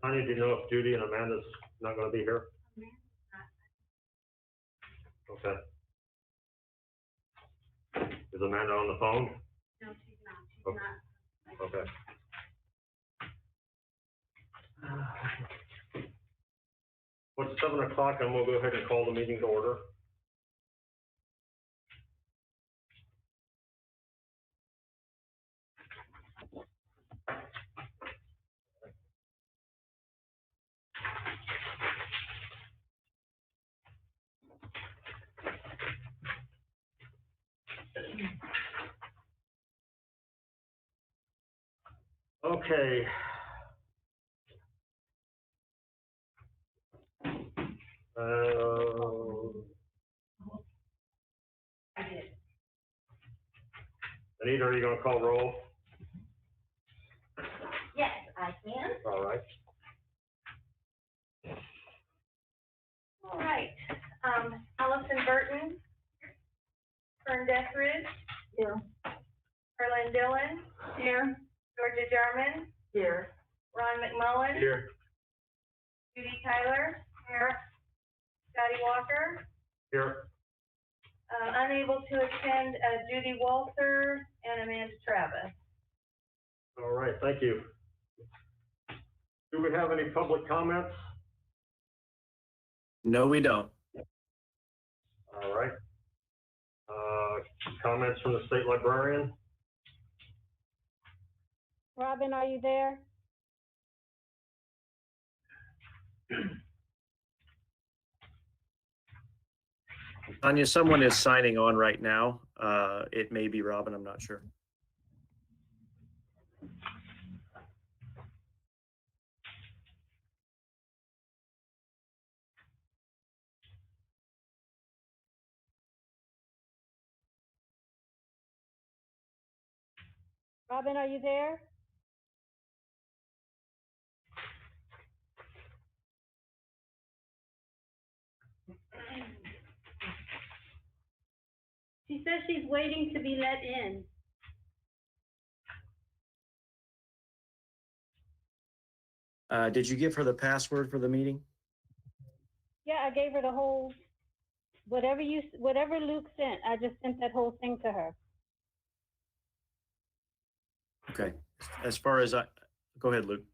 Tanya, do you know if Judy and Amanda's not gonna be here? Okay. Is Amanda on the phone? No, she's not. She's not. Okay. Well, it's 7 o'clock, and we'll go ahead and call the meeting to order. Okay. I did. Anita, are you gonna call roll? Yes, I can. All right. All right. Allison Burton. Fern Deathridge. Here. Carlyn Dillon. Here. Georgia Jarman. Here. Ron McMullen. Here. Judy Tyler. Here. Scotty Walker. Here. Unable to attend, Judy Walter and Amanda Travis. All right, thank you. Do we have any public comments? No, we don't. All right. Comments from the state librarian? Robin, are you there? Tanya, someone is signing on right now. It may be Robin, I'm not sure. Robin, are you there? She says she's waiting to be let in. Did you give her the password for the meeting? Yeah, I gave her the whole, whatever Luke sent, I just sent that whole thing to her. Okay. As far as go ahead, Luke.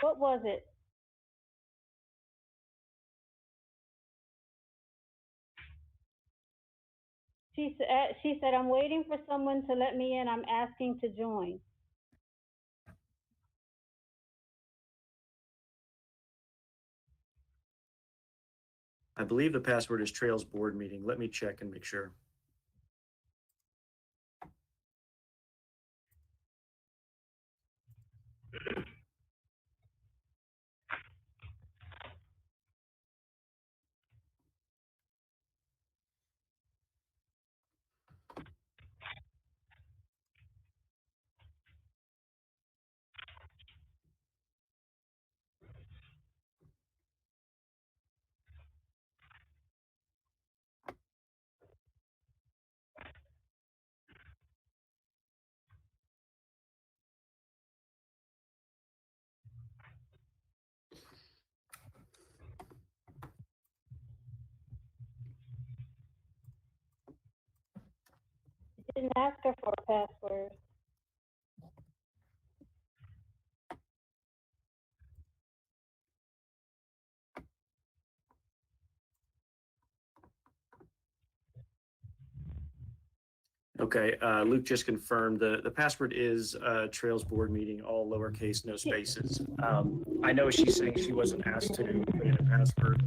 What was it? She said, I'm waiting for someone to let me in. I'm asking to join. I believe the password is Trails Board Meeting. Let me check and make sure. Didn't ask her for a password. Okay, Luke just confirmed the password is Trails Board Meeting, all lowercase, no spaces. I know she's saying she wasn't asked to put in a password.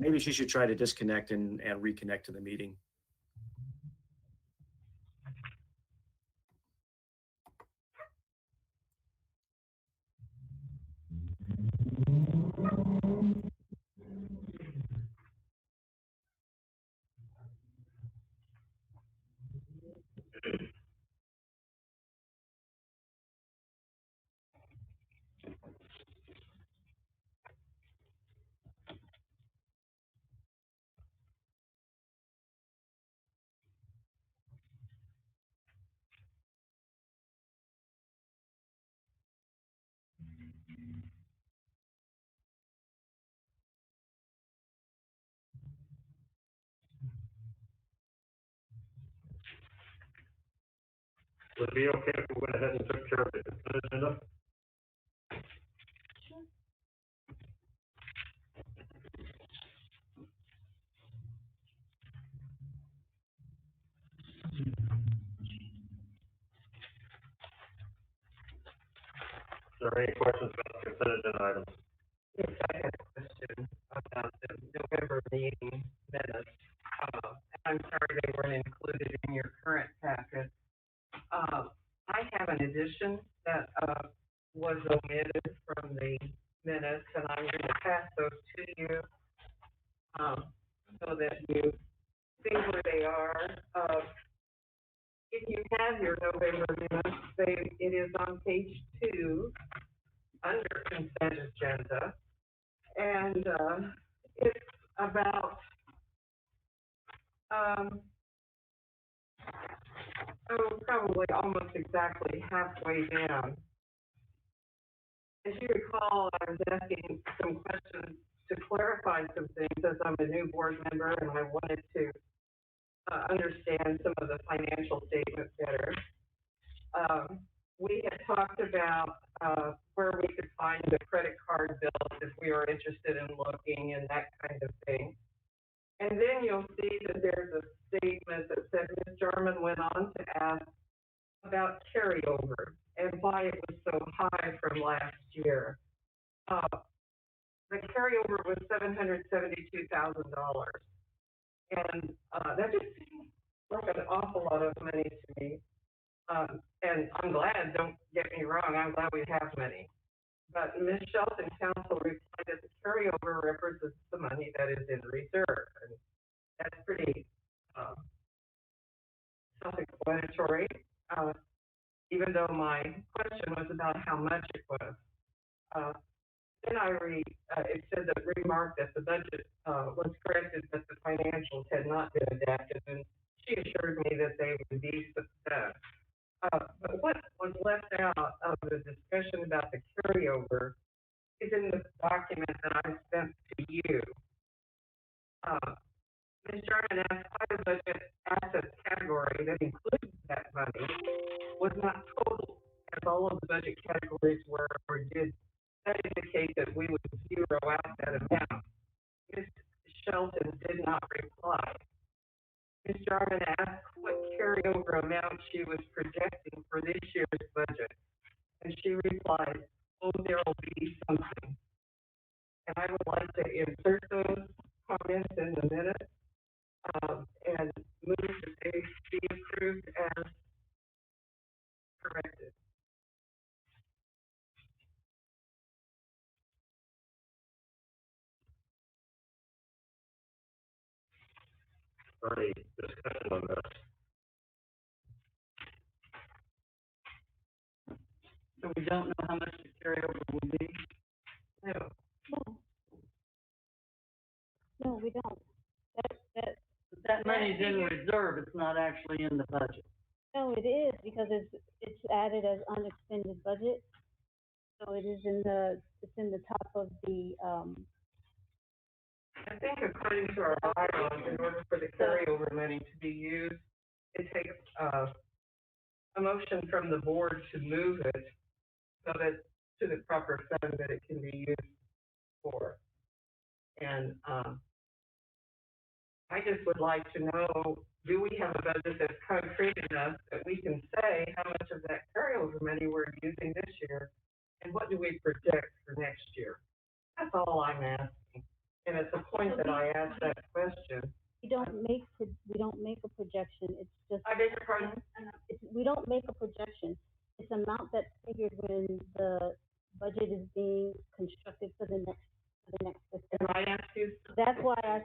Maybe she should try to disconnect and reconnect to the meeting. Would it be okay if we went ahead and took care of the consent agenda? Is there any questions about the consent agenda items? Yes, I had a question about the November meeting minutes. I'm sorry they weren't included in your current packet. I have an addition that, was omitted from the minutes, and I'm gonna pass those to you, so that you see where they are. If you have your November minutes, it is on page 2, under consent agenda. And, it's about, probably almost exactly halfway down. As you recall, I was asking some questions to clarify some things as I'm a new board member and I wanted to, understand some of the financial statements better. We had talked about, where we could find the credit card bills if we were interested in looking and that kind of thing. And then you'll see that there's a statement that said Ms. Jarman went on to ask about carryover and why it was so high from last year. The carryover was $772,000. And, that just seems like an awful lot of money to me. And I'm glad, don't get me wrong, I'm glad we have money. But Ms. Shelton counsel replied that the carryover represents the money that is in reserve. And that's pretty, self-explanatory, even though my question was about how much it was. Then it said that remarked that the budget, was corrected, but the financials had not been adapted, and she assured me that they would be success. But what was left out of the discussion about the carryover is in the document that I sent to you. Ms. Jarman asked why the budget assets category that includes that money was not total, as all of the budget categories were, or did that indicate that we would zero out that amount? Ms. Shelton did not reply. Ms. Jarman asked what carryover amount she was projecting for this year's budget, and she replied, "Oh, there'll be something." And I would like to insert those comments in the minutes, and move that they be approved as corrected. Any discussion on this? So we don't know how much the carryover will be? No. No, we don't. That money's in reserve, it's not actually in the budget. No, it is, because it's added as unexpended budget. So it is it's in the top of the, I think according to our bylaws, in order for the carryover money to be used, it takes, a motion from the board to move it so that, to the proper fund that it can be used for. And, I just would like to know, do we have a budget that's concrete enough that we can say how much of that carryover money we're using this year, and what do we project for next year? That's all I'm asking. And it's a point that I asked that question. We don't make a projection, it's just, I beg your pardon? we don't make a projection. It's amount that's figured when the budget is being constructed for the next fiscal. And I asked you, That's why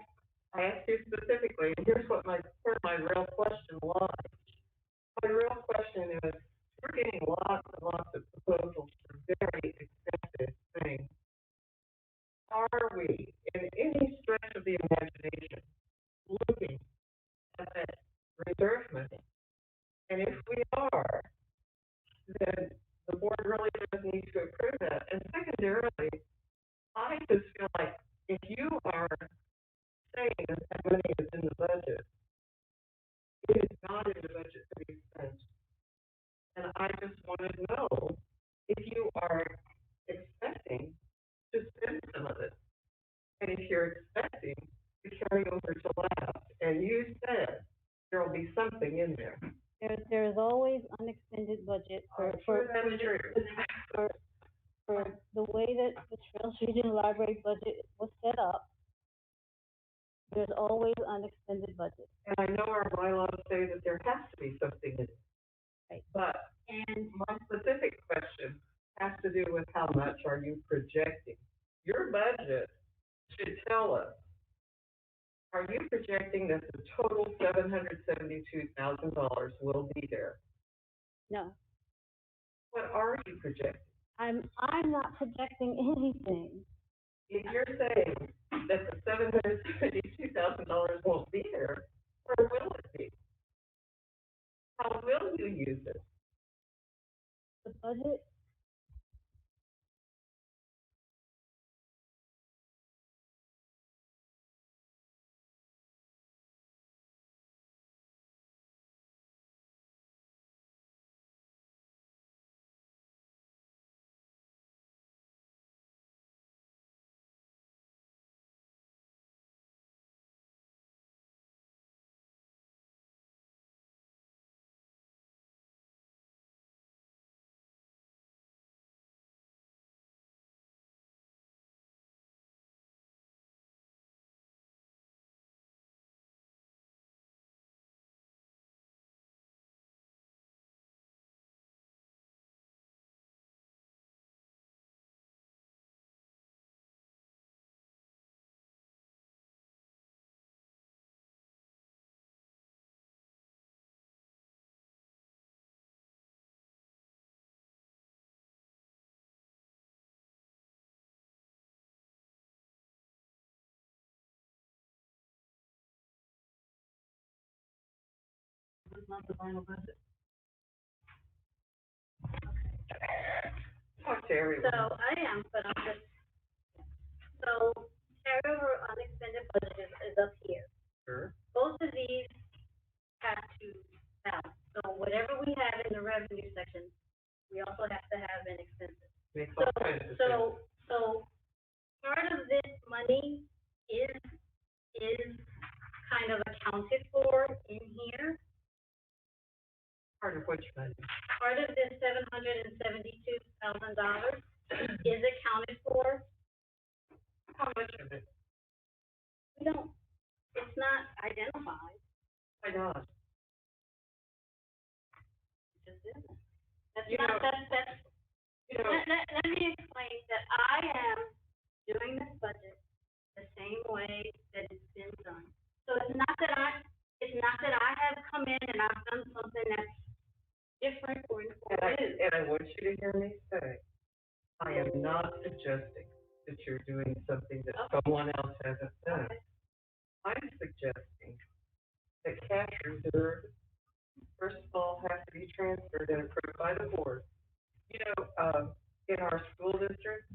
I asked you specifically, and here's what where my real question lies. My real question is, we're getting lots and lots of proposals for very expensive things. Are we, in any stretch of the imagination, looking at that reserve money? And if we are, then the board really does need to approve that. And secondarily, I just feel like if you are saying that that money is in the budget, it is not in the budget to be spent. And I just want to know if you are expecting to spend some of it. And if you're expecting to carry over to last, and you said there will be something in there. there is always unexpended budget for That's true. for the way that the Trails Regional Library budget was set up. There's always unexpended budget. And I know our bylaws say that there has to be something in it. Right. But, and my specific question has to do with how much are you projecting? Your budget should tell us, are you projecting that the total $772,000 will be there? No, What are you projecting? I'm not projecting anything. If you're saying that the $772,000 won't be there, where will it be? How will you use it? The budget, It's not the final budget. Talk to everyone. So I am, but I'm just, so carryover unexpended budget is up here. Sure. Both of these have to balance. So whatever we have in the revenue section, we also have to have in expenses. Makes So, all kinds of sense. so part of this money is kind of accounted for in here. Part of which money? Part of this $772,000 is accounted for. How much of it? We don't, it's not identified, Why not? it just isn't. That's You not, know- that's, You know, let me explain that I am doing this budget the same way that it's been done. So it's not that I have come in and I've done something that's different or new. and I want you to hear me say, I am not suggesting that you're doing something that Okay. someone else hasn't done. I'm suggesting that cash reserve, first of all, has to be transferred and approved by the board. You know, in our school district,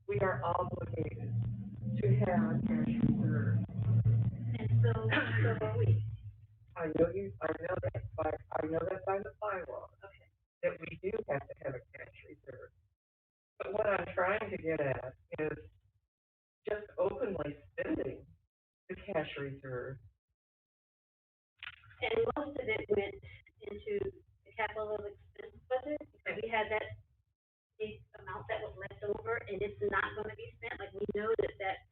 we are obligated to have a cash reserve. And so are we. I know that by the bylaws. Okay. That we do have to have a cash reserve. But what I'm trying to get at is just openly spending the cash reserve. And most of it went into the capital expense budget, because we had that big amount that was left over, and it's not gonna be spent, like, we know that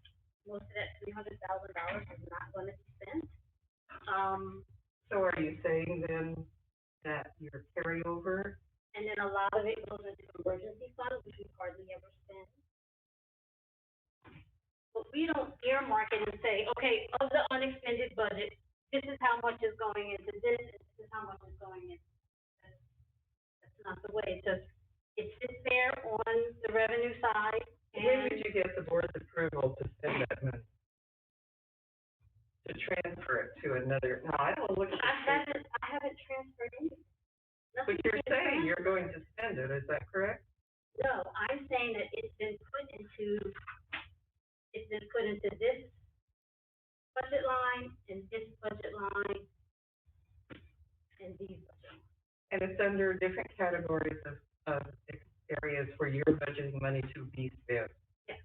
most of that $300,000 So are you saying then that your carryover, and then a lot of it goes into emergency funds, which we hardly ever spend. But we don't earmark it and say, okay, of the unexpended budget, this is how much is going into this, and this is how much is going in. That's not the way, it just, it sits there on the revenue side, when and would you get the board's approval to spend that money? To transfer it to another, no, I don't look at I the haven't transferred anything. but Nothing's you're been saying you're transferred. going to spend it, is that correct? No, I'm saying that it's been put into this budget line, and this budget line, and these budget lines. And it's under different categories of areas where you're budgeting money to be spent. Yes.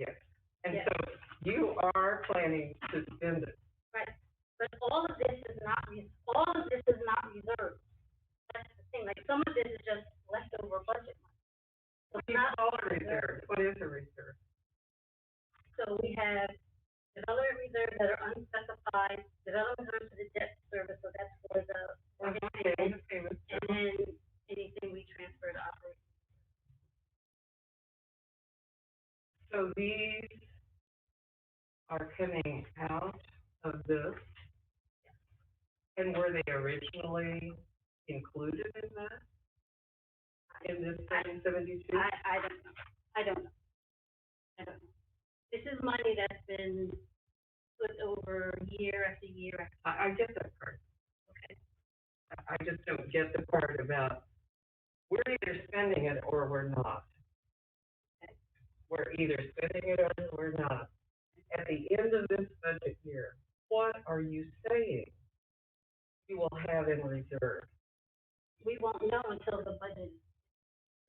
Yes. And Yes. so you are planning to spend it. Right, but all of this is not reserved. That's the thing, like, some of this is just leftover budget money. So What it's do you not call a reserve? What is a reserve? So we have development reserves that are unspecified, development reserves for the debt service, so that's for the mortgage Okay, payment, payments. and then anything we transfer to operating. So these are coming out of this? And were they originally included in that? In this 772? I don't know. This is money that's been put over year after year after, I get that part. okay? I just don't get the part about, we're either spending it or we're not. We're either spending it or we're not. At the end of this budget year, what are you saying you will have in reserve? We won't know until the budget is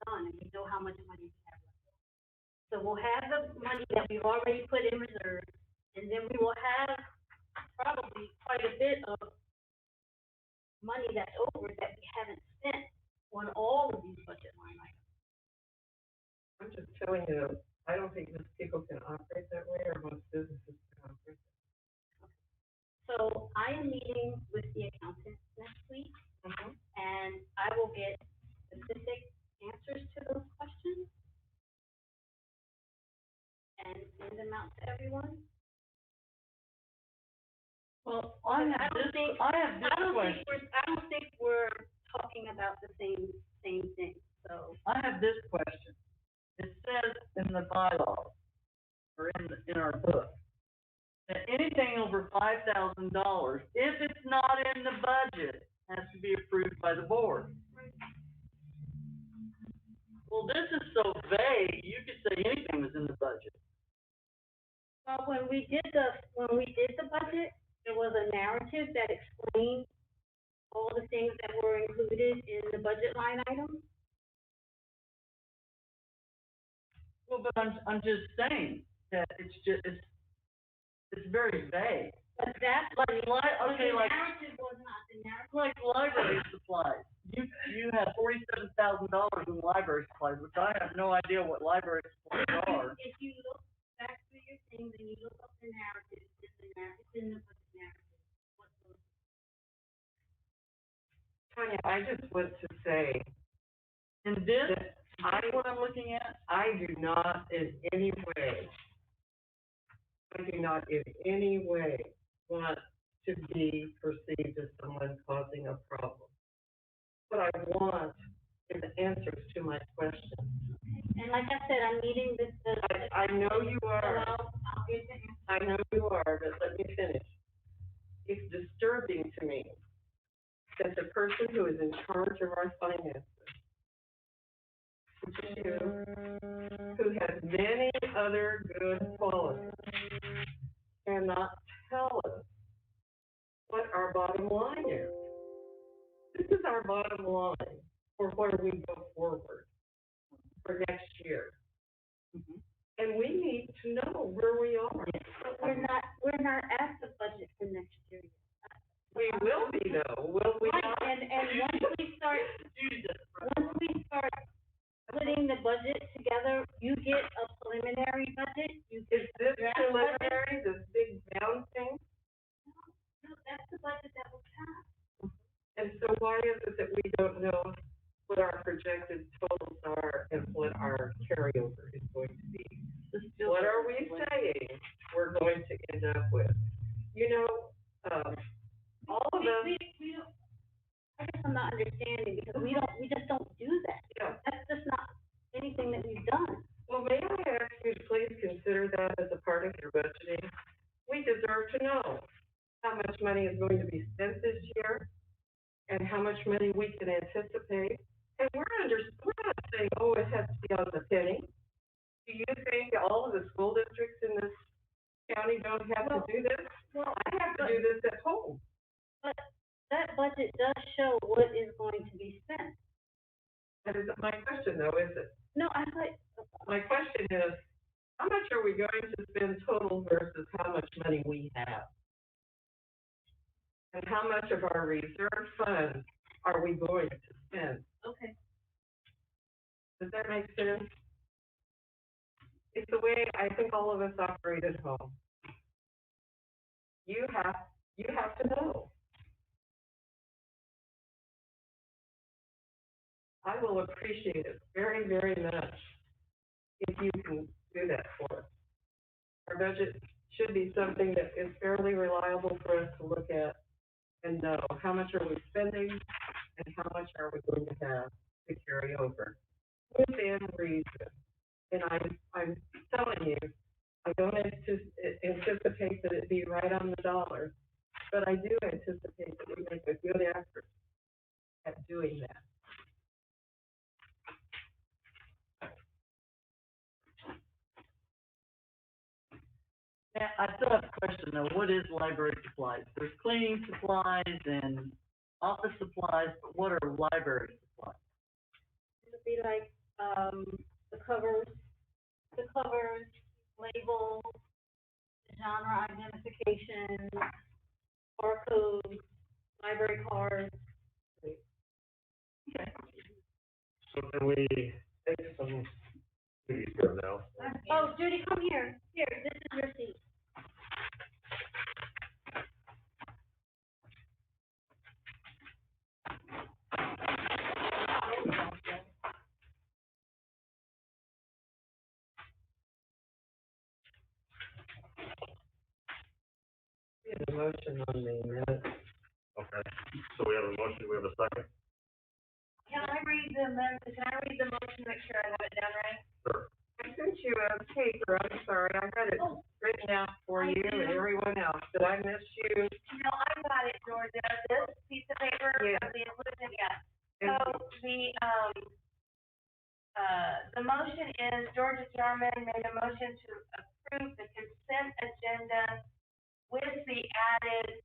done, and we know how much money we have left. So we'll have the money that we've already put in reserve, and then we will have probably quite a bit of money that's over that we haven't spent on all of these budget line items. I'm just telling you, I don't think most people can operate that way, or most businesses can operate. So I am meeting with the accountant next week, Mm-hmm. and I will get specific answers to those questions and send them out to everyone. Well, I have this question. I don't think we're talking about the same thing, so. I have this question. It says in the bylaws, or in our book, that anything over $5,000, if it's not in the budget, has to be approved by the board. Well, this is so vague, you could say anything was in the budget. Well, when we did the budget, there was a narrative that explained all the things that were included in the budget line items. Well, but I'm just saying that it's very vague. But that's, Like, the narrative was not, the narrative. Like library supplies. You have $47,000 in library supplies, which I have no idea what library supplies are. If you look back through your things and you look up the narrative, it's in the budget narrative. What's the- Tanya, I just want to say And this, that that's what I'm looking at? I do not in any way want to be perceived as someone causing a problem. What I want is answers to my questions. And like I said, I'm meeting with the. I know you So are, I'll get the answer. I know you are, but let me finish. It's disturbing to me that the person who is in charge of our finances, which is you, who has many other good qualities, cannot tell us what our bottom line is. This is our bottom line for where we go forward for next year. And we need to know where we are. But we're not at the budget for next year yet. We will be though, will we Right, not? and once we start putting the budget together, you get a preliminary budget, you Is get this a draft budget. preliminary, this big down thing? No, that's the budget don't know what our projected totals are and what our carryover is going to be. This feels What are we like- saying we're going to end up with? You know, all of us, We don't, I guess I'm not understanding, because we just don't do that. Yeah. That's just not anything that we've done. well, may I ask you to please consider that as a part of your budgeting? We deserve to know how much money is going to be spent this year and how much money we can anticipate. And we're not saying, oh, it has to be on the penny. Do you think all of the school districts in this county don't have to do this? Well, I have to do this at home. but that budget does show what is going to be spent. That isn't my question though, is it? No, I thought, My question is, how much are we going to spend total versus how much money we have? And how much of our reserve funds are we going to spend? okay, Does that make sense? It's the way I think all of us operate at home. You have to know. I will appreciate it very, very much if you can do that for us. Our budget should be something that is fairly reliable for us to look at and know how much are we spending and how much are we going to have to carry over within reason. And I'm telling you, I don't anticipate that it be right on the dollar, but I do anticipate that we make a good effort at doing that. Yeah, I still have a question though, what is library supplies? There's cleaning supplies and office supplies, but what are library supplies? it would be like, the covers, labels, genre identification, barcodes, library cards. So can we take some duties here now? Oh, Judy, come here. Here, this is your seat. We have a motion on the minutes. Okay, so we have a motion, we have a second? Can I read the motion, make sure I have it down right? Sure. I sent you a paper, I'm sorry, I had it written out for you and everyone else. Did I miss you? No, I got it, Georgia. This piece of paper, Yeah. the inclusion, yeah. And- So the motion is Georgia Jarman made a motion to approve the consent agenda with the added,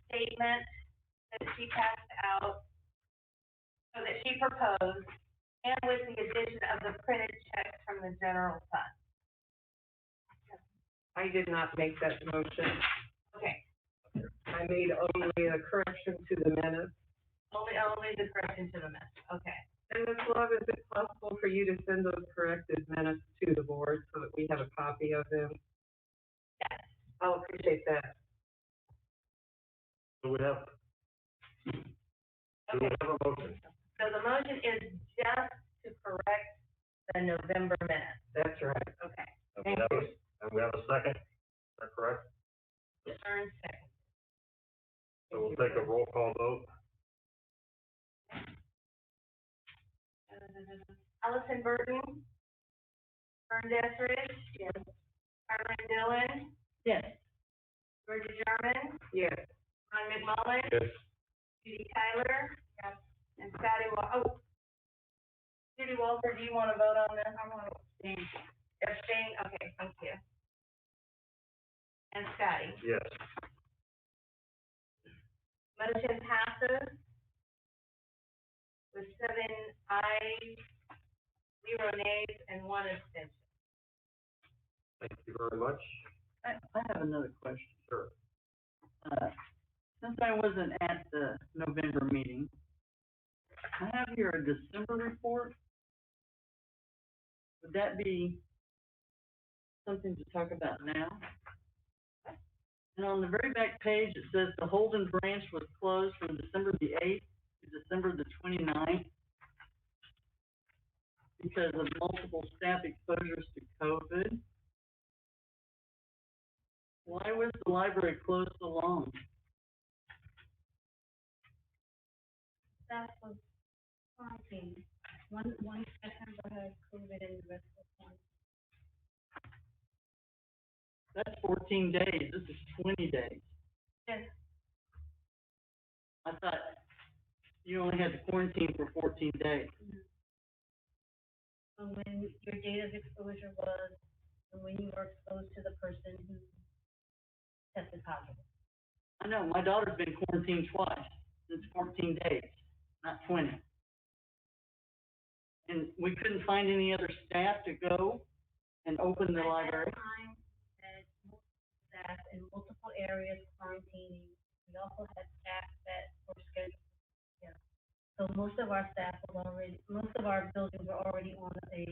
statement that she passed out, so that she proposed, and with the addition of the printed checks from the general fund. I did not make that motion. Okay, I made only a correction to the minutes. only the correction to the minutes, okay. And Ms. Love, is it possible for you to send those corrected minutes to the board so that we have a copy of them? Yes. I'll appreciate that. So we have, do we Okay. have a motion? So the motion is just to correct the November minutes, That's right. okay. And we have a, and we have a second, is that correct? Ern second. So we'll take a roll call vote. Allison Burton. Vern Deatherage. Yes. Carmen Dillon. Yes. Georgia Jarman. Yes. Ron McMullen. Yes. Judy Tyler. Yes. And Judy Walter, do you wanna vote on this? I wanna abstain. Abstain, okay, thank you. And Scotty. Yes. Motion passes with 7 ayes, 0 nays, and 1 abstention. Thank you very much. I have another question. Sure. Since I wasn't at the November meeting, I have here a December report. Would that be something to talk about now? And on the very back page, it says the Holden branch was closed from December the 8th to to December the 29th because of multiple staff exposures to COVID. Why was the library closed so long? Staff was quarantined. One staff member had COVID and the rest was quarantined. That's 14 days, this is 20 days. Yes. I thought you only had to quarantine for 14 days. So when your date of exposure was, and when you were exposed to the person who tested positive. I know, my daughter's been quarantined twice, it's 14 days, not 20. And we couldn't find any other staff to go and open the library. At that time, we had multiple staff in multiple areas quarantining. We also had staff that were scheduled. Yeah. So most of our buildings were already on a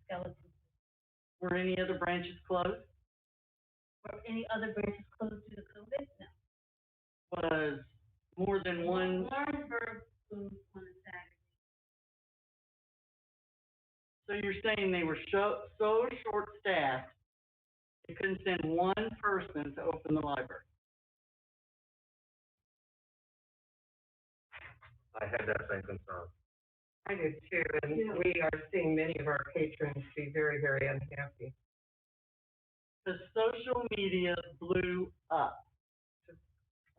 skeleton. Were any other branches closed? Were any other branches closed due to COVID? No. Was more than one, Warrensburg closed on a Saturday. so you're saying they were so short-staffed, they couldn't send one person to open the library? I had that same concern. I do too, and we are seeing many of our patrons be very, very unhappy. The social media blew up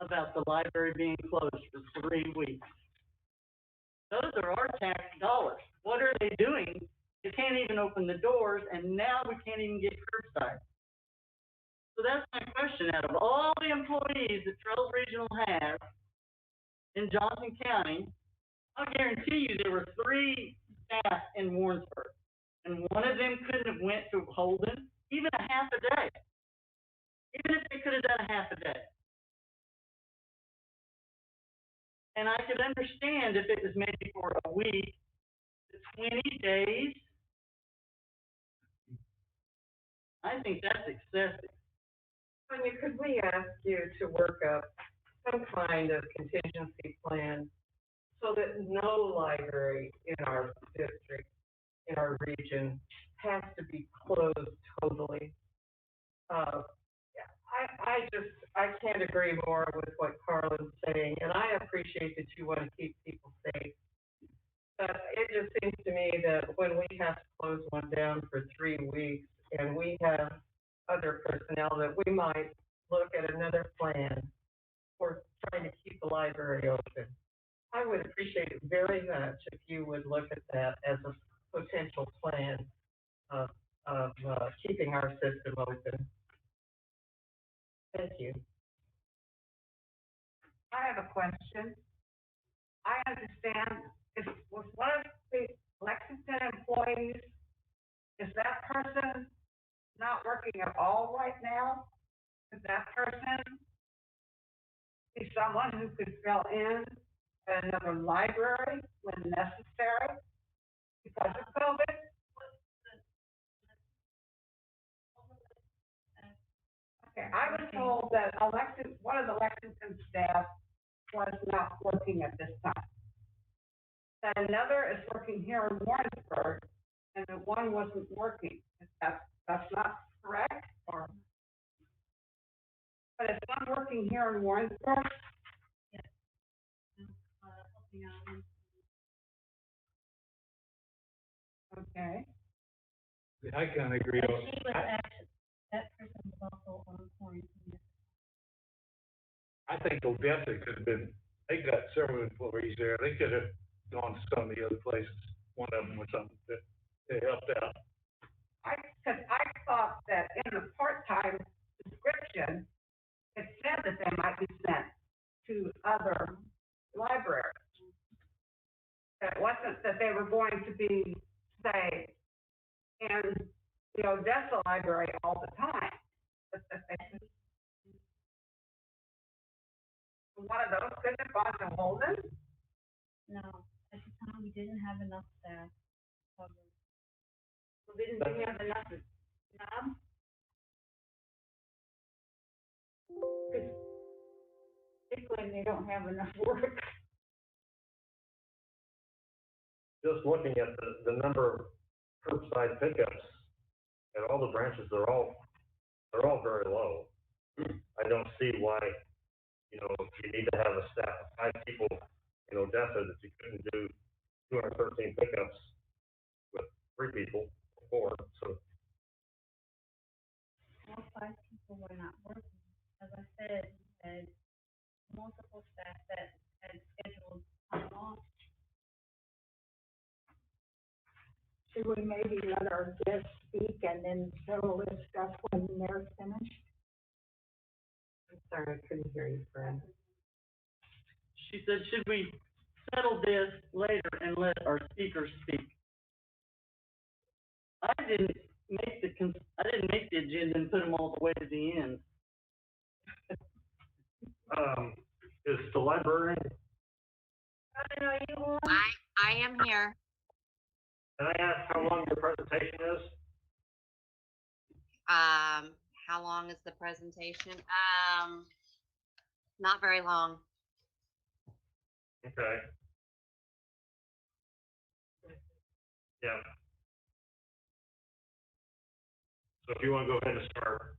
about the library being closed for 3 weeks. Those are our tax dollars. What are they doing? They can't even open the doors, and now we can't even get curbside. So that's my question. Out of all the employees that Trails Regional has in Johnson County, I guarantee you there were 3 staff in Warrensburg, and one of them couldn't have went to Holden even a half a day. Even if they could have done a half a day. And I could understand if it was maybe for a week, 20 days. I think that's excessive. Sonia, could we ask you to work up some kind of contingency plan so that no library in our district, in our region, has to be closed totally? I can't agree more with what Carlin's saying, and I appreciate that you want to keep people safe. But it just seems to me that when we have to close one down for 3 weeks, and we have other personnel, that we might look at another plan for trying to keep the library open. I would appreciate it very much if you would look at that as a potential plan of keeping our system open. Thank you. I have a question. I understand if was one of the Lexington employees, is that person not working at all right now? Could that person be someone who could fill in at another library when necessary because of COVID? Okay, I was told that one of the Lexington staff was not working at this time. That another is working here in Warrensburg, and that one wasn't working. That's not correct, or? But is one working here in Warrensburg? Helping out in Okay. I kind of agree. But she was actually, that person was also on quarantine. I think Odessa could have been, they got several employees there. They could have gone to some of the other places. One of them was something that they helped out. Because I thought that in the part-time description, it said that they might be sent to other libraries. It wasn't that they were going to be, say, in the Odessa library all the time. But that they could, one of those could have gone to Holden? No, at the time, we didn't have enough staff covered. We didn't have enough jobs. Particularly when they don't have enough work. just looking at the number of curbside pickups at all the branches, they're all very low. I don't see why, you know, if you need to have a staff of 5 people, you know, definitely that you couldn't do 213 pickups with 3 people, 4, so. All 5 people were not working. As I said, we had multiple staff that had scheduled time off. Should we maybe let our guests speak and then settle this stuff when they're finished? I'm sorry, I couldn't hear you, Fran. She said, should we settle this later and let our speakers speak? I didn't make the agenda and put them all the way to the end. Is the librarian, I am here. can I ask how long your presentation is? How long is the presentation? Not very long. Okay. Yeah. So if you want to go ahead and start.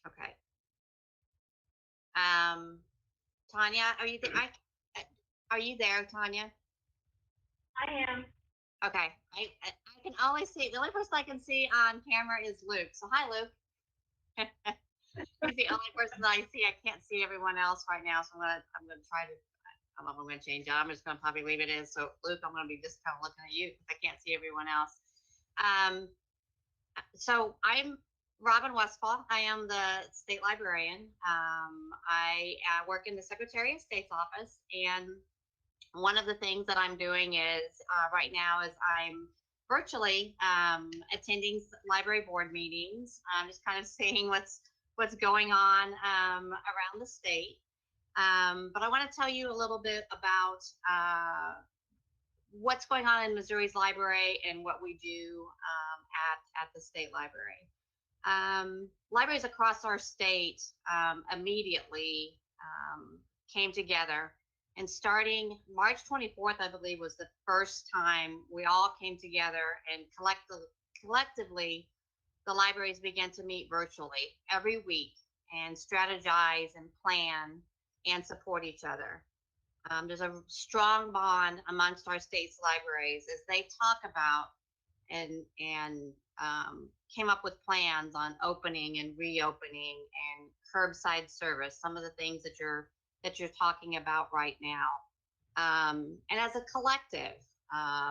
Okay. Tanya, are you there, Tanya? I am. Okay. I can only see, the only person I can see on camera is Luke. So hi, Luke. He's the only person that I see. I can't see everyone else right now. So I'm gonna try to, I don't know if I'm gonna change it. I'm just gonna probably leave it as. So Luke, I'm gonna be just kind of looking at you because I can't see everyone else. So I'm Robin Westfall. I am the state librarian. I work in the Secretary of State's office, and one of the things that I'm doing is right now is I'm virtually attending library board meetings. I'm just kind of seeing what's going on around the state. But I want to tell you a little bit about what's going on in Missouri's library and what we do at the state library. Libraries across our state immediately came together, and starting March 24th, I believe, was the first time we all came together, and collectively, the libraries began to meet virtually every week and strategize and plan and support each other. There's a strong bond amongst our state's libraries as they talk about and came up with plans on opening and reopening and curbside service, some of the things that you're talking about right now. And as a collective,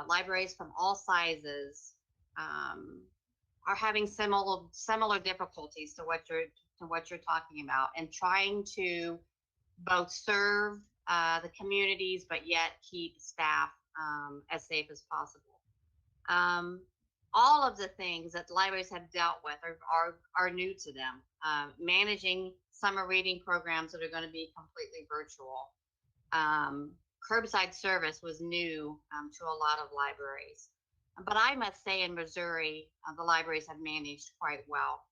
libraries from all sizes are having similar difficulties to what you're talking about, and trying to both serve the communities but yet keep staff as safe as possible. All of the things that libraries have dealt with are new to them. Managing summer reading programs that are going to be completely virtual. Curbside service was new to a lot of libraries. But I must say in Missouri, the libraries have managed quite well.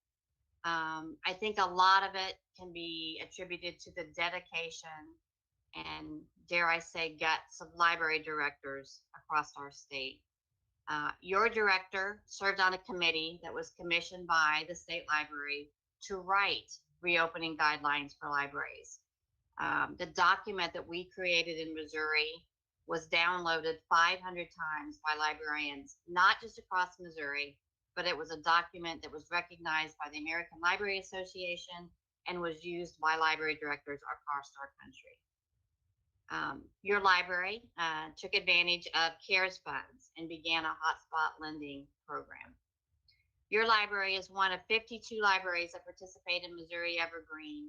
I think a lot of it can be attributed to the dedication and, dare I say, guts of library directors across our state. Your director served on a committee that was commissioned by the state library to write reopening guidelines for libraries. The document that we created in Missouri was downloaded 500 times by librarians, not just across Missouri, but it was a document that was recognized by the American Library Association and was used by library directors across our country. Your library took advantage of CARES funds and began a hotspot lending program. Your library is one of 52 libraries that participate in Missouri Evergreen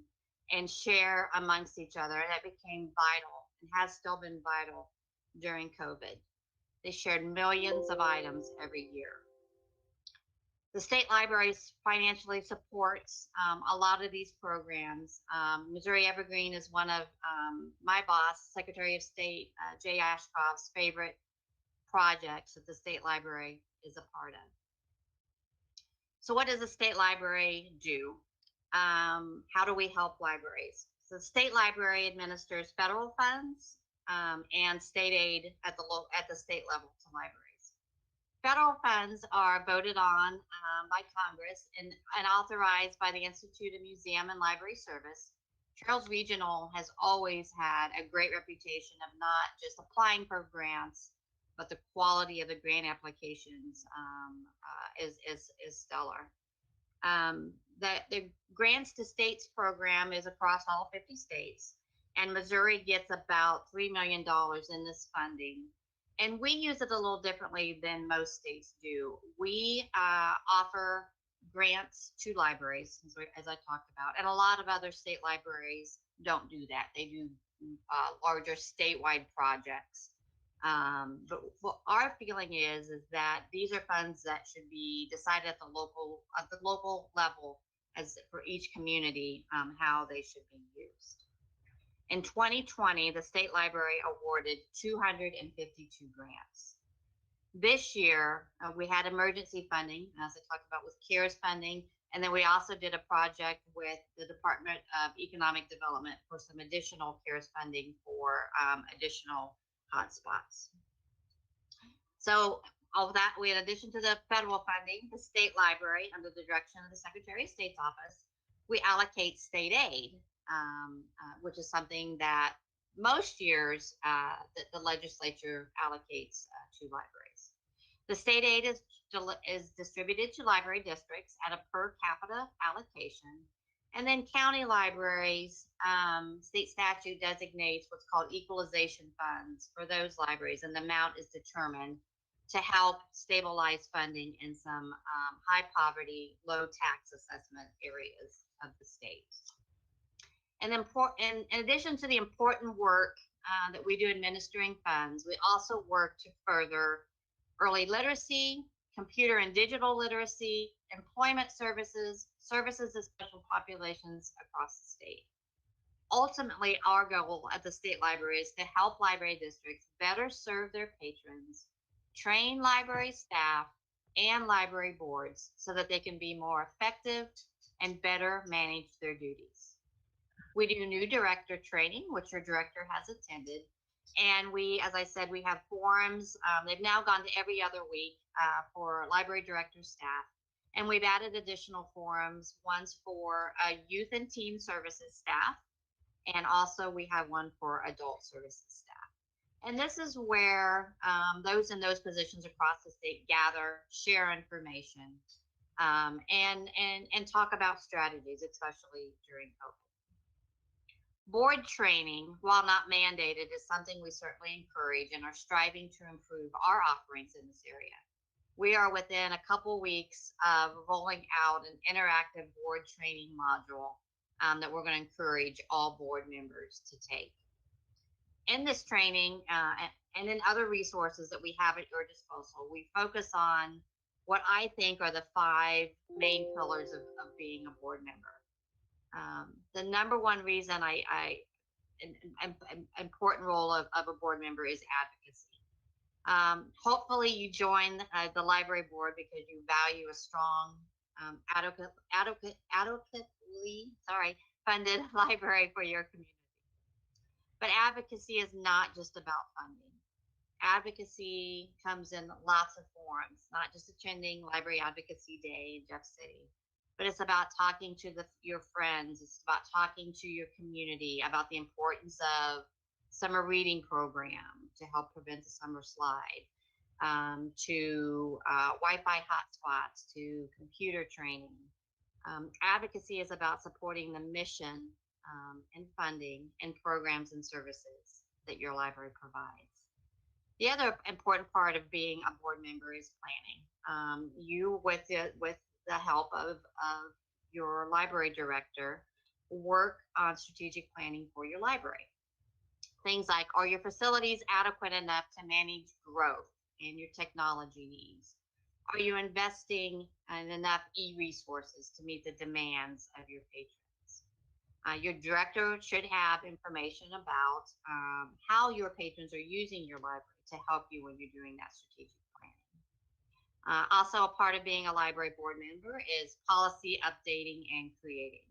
and share amongst each other. That became vital and has still been vital during COVID. They shared millions of items every year. The state libraries financially supports a lot of these programs. Missouri Evergreen is one of my boss, Secretary of State Jay Ashcroft's favorite projects that the state library is a part of. So what does the state library do? How do we help libraries? So the state library administers federal funds, and state aid at the state level to libraries. Federal funds are voted on by Congress and authorized by the Institute of Museum and Library Service. Trails Regional has always had a great reputation of not just applying for grants, but the quality of the grant applications is stellar. The Grants to States program is across all 50 states, and Missouri gets about $3 million in this funding. And we use it a little differently than most states do. We offer grants to libraries, as I talked about, and a lot of other state libraries don't do that. They do larger statewide projects. But what our feeling is that these are funds that should be decided at the local level as for each community, how they should be used. In 2020, the state library awarded 252 grants. This year, we had emergency funding, as I talked about with CARES funding, and then we also did a project with the Department of Economic Development for some additional CARES funding for additional hotspots. So all of that, we, in addition to the federal funding, the state library, under the direction of the Secretary of State's office, we allocate state aid, which is something that most years that the legislature allocates to libraries. The state aid is distributed to library districts at a per capita allocation. And then county libraries, state statute designates what's called equalization funds for those libraries, and the amount is determined to help stabilize funding in some high poverty, low tax assessment areas of the state. And in addition to the important work that we do administering funds, we also work to further early literacy, computer and digital literacy, employment services, services to special populations across the state. Ultimately, our goal at the state library is to help library districts better serve their patrons, train library staff and library boards so that they can be more effective and better manage their duties. We do new director training, which your director has attended. And we, as I said, we have forums. They've now gone to every other week for library director staff. And we've added additional forums, ones for youth and teen services staff. And also we have one for adult services staff. And this is where those in those positions across the state gather, share information, and talk about strategies, especially during COVID. Board training, while not mandated, is something we certainly encourage and are striving to improve our offerings in this area. We are within a couple weeks of rolling out an interactive board training module that we're going to encourage all board members to take. In this training and in other resources that we have at your disposal, we focus on what I think are the 5 main pillars of being a board member. The number one reason important role of a board member is advocacy. Hopefully you join the library board because you value a strong, adequately funded library for your community. But advocacy is not just about funding. Advocacy comes in lots of forms, not just attending Library Advocacy Day in Jeff City, but it's about talking to your friends. It's about talking to your community about the importance of summer reading program to help prevent the summer slide, to Wi-Fi hotspots, to computer training. Advocacy is about supporting the mission and funding and programs and services that your library provides. The other important part of being a board member is planning. You, with the help of your library director, work on strategic planning for your library. Things like, are your facilities adequate enough to manage growth and your technology needs? Are you investing in enough e-resources to meet the demands of your patrons? Your director should have information about how your patrons are using your library to help you when you're doing that strategic planning. Also, a part of being a library board member is policy updating and creating.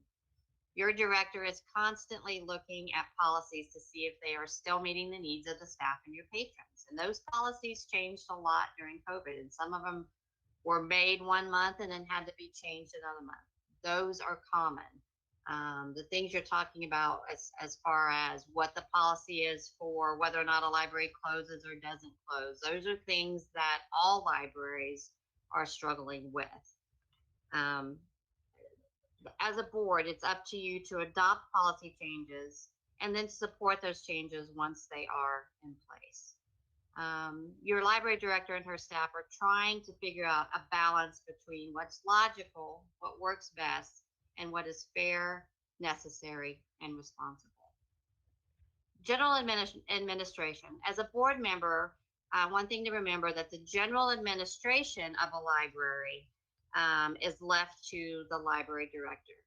Your director is constantly looking at policies to see if they are still meeting the needs of the staff and your patrons. And those policies changed a lot during COVID, and some of them were made one month and then had to be changed another month. Those are common. The things you're talking about as far as what the policy is for whether or not a library closes or doesn't close, those are things that all libraries are struggling with. As a board, it's up to you to adopt policy changes and then support those changes once they are in place. Your library director and her staff are trying to figure out a balance between what's logical, what works best, and what is fair, necessary, and responsible. General administration. As a board member, one thing to remember that the general administration of a library is left to the library director.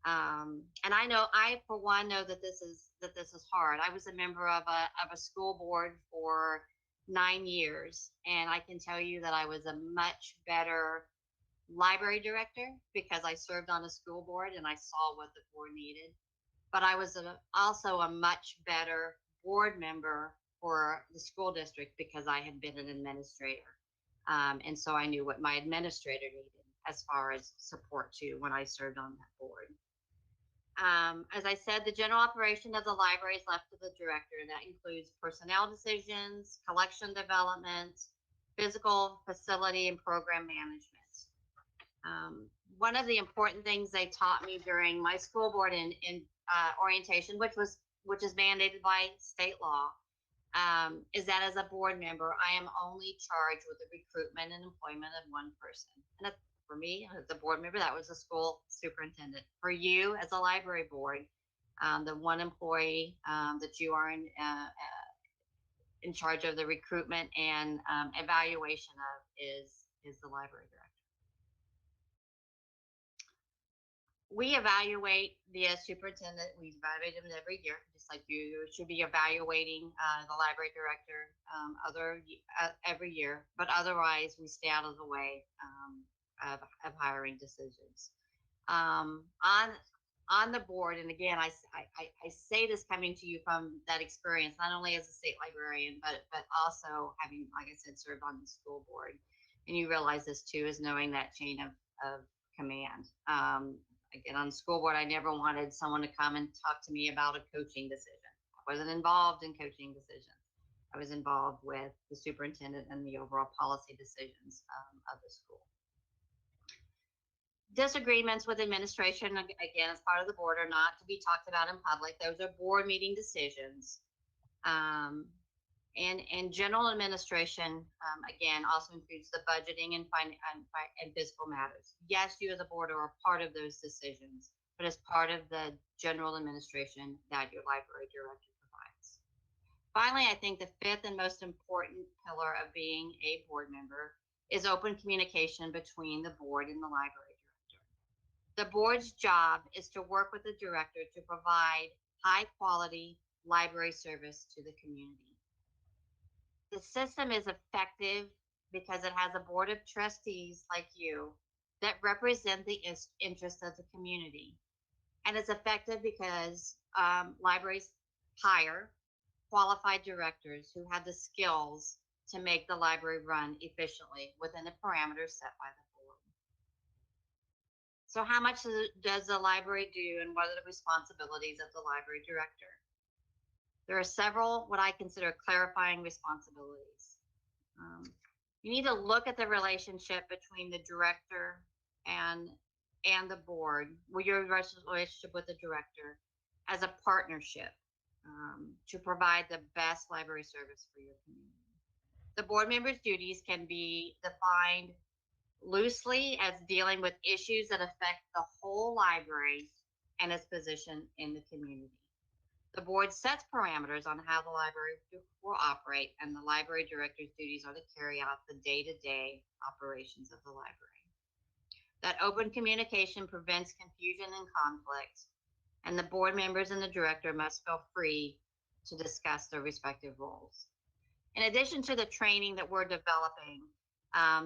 And I for one know that this is hard. I was a member of a school board for 9 years, and I can tell you that I was a much better library director because I served on a school board and I saw what the board needed. But I was also a much better board member for the school district because I had been an administrator. And so I knew what my administrator needed as far as support too when I served on that board. As I said, the general operation of the library is left to the director. That includes personnel decisions, collection development, physical facility, and program management. One of the important things they taught me during my school board in orientation, which is mandated by state law, is that as a board member, I am only charged with the recruitment and employment of one person. And that's, for me, as a board member, that was a school superintendent. For you, as a library board, the one employee that you are in charge of the recruitment and evaluation of is the library director. We evaluate the superintendent. We evaluate him every year, just like you should be evaluating the library director every year. But otherwise, we stay out of the way of hiring decisions. On the board, and again, I say this coming to you from that experience, not only as a state librarian, but also having, like I said, served on the school board. And you realize this too, is knowing that chain of command. Again, on the school board, I never wanted someone to come and talk to me about a coaching decision. I wasn't involved in coaching decisions. I was involved with the superintendent and the overall policy decisions of the school. Disagreements with administration, again, as part of the board, are not to be talked about in public. Those are board meeting decisions. And general administration, again, also includes the budgeting and fiscal matters. Yes, you as a board are a part of those decisions, but as part of the general administration that your library director provides. Finally, I think the fifth and most important pillar of being a board member is open communication between the board and the library director. The board's job is to work with the director to provide high quality library service to the community. The system is effective because it has a board of trustees like you that represent the interests of the community. And it's effective because libraries hire qualified directors who have the skills to make the library run efficiently within the parameters set by the board. So how much does the library do, and what are the responsibilities of the library director? There are several what I consider clarifying responsibilities. You need to look at the relationship between the director and the board, your relationship with the director, as a partnership to provide the best library service for your community. The board member's duties can be defined loosely as dealing with issues that affect the whole library and its position in the community. The board sets parameters on how the library will operate, and the library director's duties are to carry out the day-to-day operations of the library. That open communication prevents confusion and conflict, and the board members and the director must feel free to discuss their respective roles. In addition to the training that we're developing,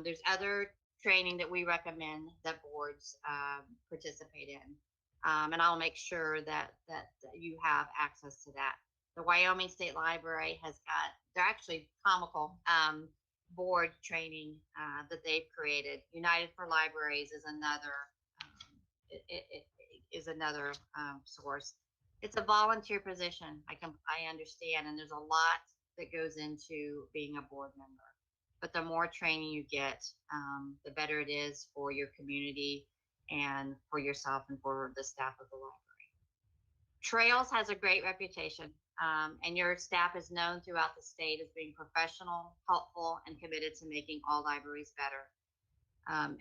there's other training that we recommend that boards participate in. And I'll make sure that you have access to that. The Wyoming State Library has got, they're actually comical, board training, that they've created. United for Libraries is another, it is another, source. It's a volunteer position. I understand, and there's a lot that goes into being a board member. But the more training you get, the better it is for your community and for yourself and for the staff of the library. Trails has a great reputation, and your staff is known throughout the state as being professional, helpful, and committed to making all libraries better.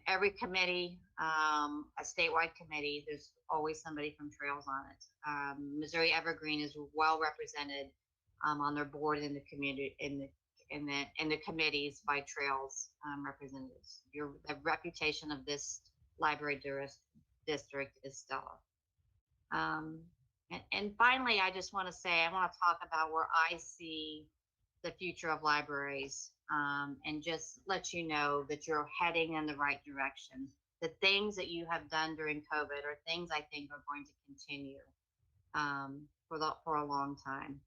Every committee, a statewide committee, there's always somebody from Trails on it. Missouri Evergreen is well represented on their board in the community, in the committees by Trails representatives. The reputation of this library district is stellar. And finally, I just want to say, I want to talk about where I see the future of libraries, and just let you know that you're heading in the right direction. The things that you have done during COVID are things I think are going to continue for a long time.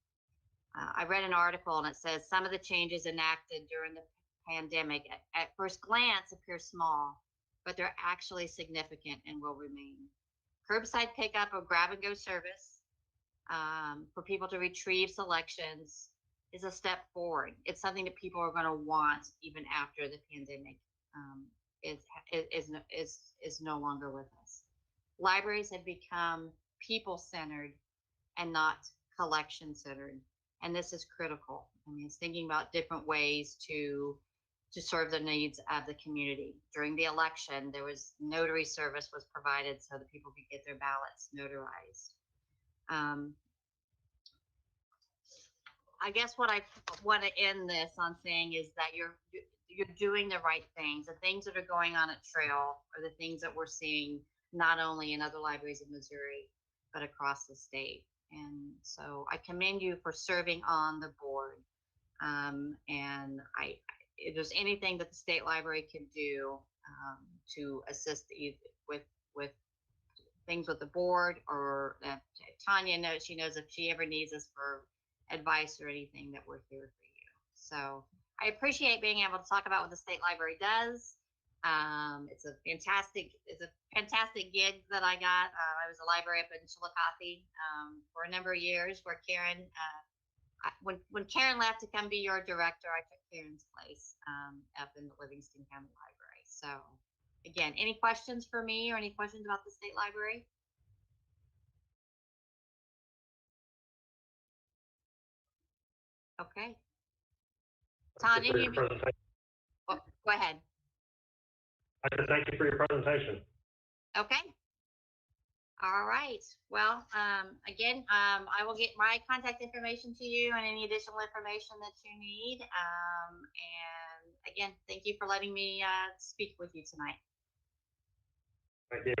I read an article and it says some of the changes enacted during the pandemic at first glance appear small, but they're actually significant and will remain. Curbside pickup or grab and go service for people to retrieve selections is a step forward. It's something that people are going to want even after the pandemic is no longer with us. Libraries have become people-centered and not collection-centered, and this is critical. I mean, it's thinking about different ways to serve the needs of the community. During the election, there was notary service was provided so that people could get their ballots notarized. I guess what I want to end this on saying is that you're doing the right things. The things that are going on at Trail are the things that we're seeing not only in other libraries in Missouri, but across the state. And so I commend you for serving on the board. And if there's anything that the state library can do to assist you with things with the board, or Tanya knows, she knows if she ever needs us for advice or anything, that we're here for you. So I appreciate being able to talk about what the state library does. It's a fantastic gig that I got. I was a library up in Chillicothe for a number of years, where Karen, when Karen left to come be your director, I took Karen's place up in the Livingston County Library. So again, any questions for me or any questions about the state library? Okay. Tanya, oh, go ahead. I said thank you for your presentation. Okay. All right. Well, again, I will get my contact information to you and any additional information that you need. And again, thank you for letting me speak with you tonight. Thank you.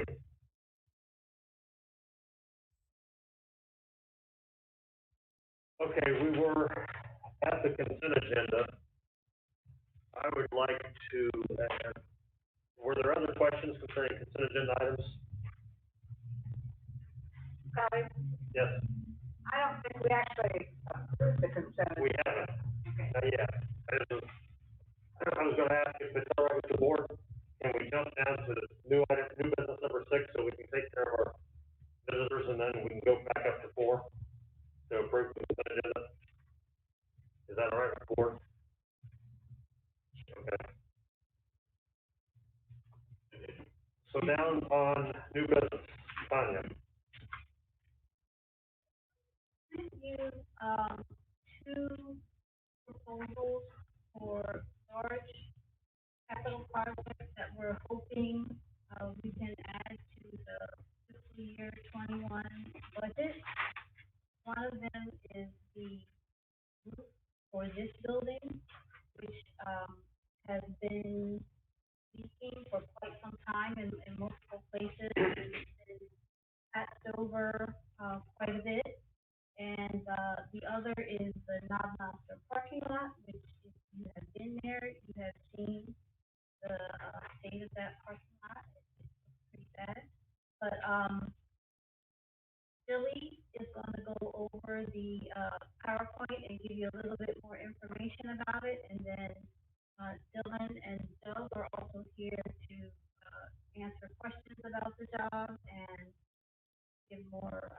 Okay, we were at the consent agenda. I would like to, were there other questions concerning consent agenda items? Guys, Yes, I don't think we actually approved the consent. we haven't. Okay. Not yet. I was gonna ask if it's all right with the board, can we jump down to new business number 6 so we can take care of our visitors, and then we can go back up to 4 to approve the consent agenda? Is that all right with the board? Okay. So down on new business, Tanya. You, two proposals for large capital projects that we're hoping, we can add to the fiscal year 21 budget. One of them is the roof for this building, which, has been leaking for quite some time in multiple places, and been patched over, quite a bit. And the other is the Knob Monster parking lot, which if you have been there, you have seen the state of that parking lot. It's pretty bad. But over the, PowerPoint and give you a little bit more information about it, and then, Dylan and Doug are also here to, answer questions about the job and give more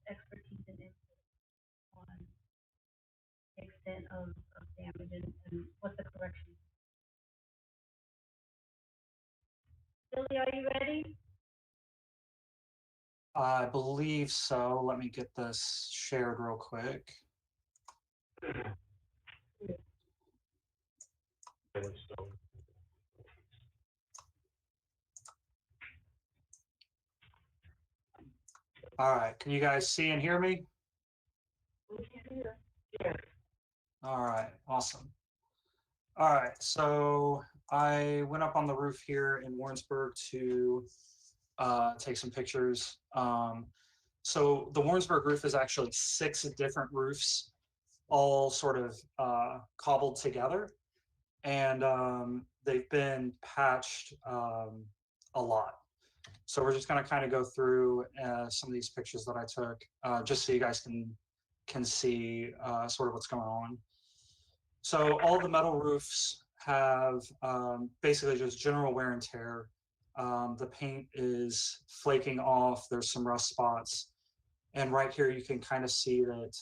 expertise and input on the extent of damage and what the corrections. Billy, are you ready? I believe so. Let me get this shared real quick. All right, can you guys see and hear me? Yes. All right, awesome. All right, so I went up on the roof here in Warrensburg to take some pictures. So the Warrensburg roof is actually 6 different roofs, all sort of cobbled together, and they've been patched a lot. So we're just going to kind of go through some of these pictures that I took, just so you guys can see sort of what's going on. So all the metal roofs have basically just general wear and tear. The paint is flaking off. There's some rust spots. And right here, you can kind of see that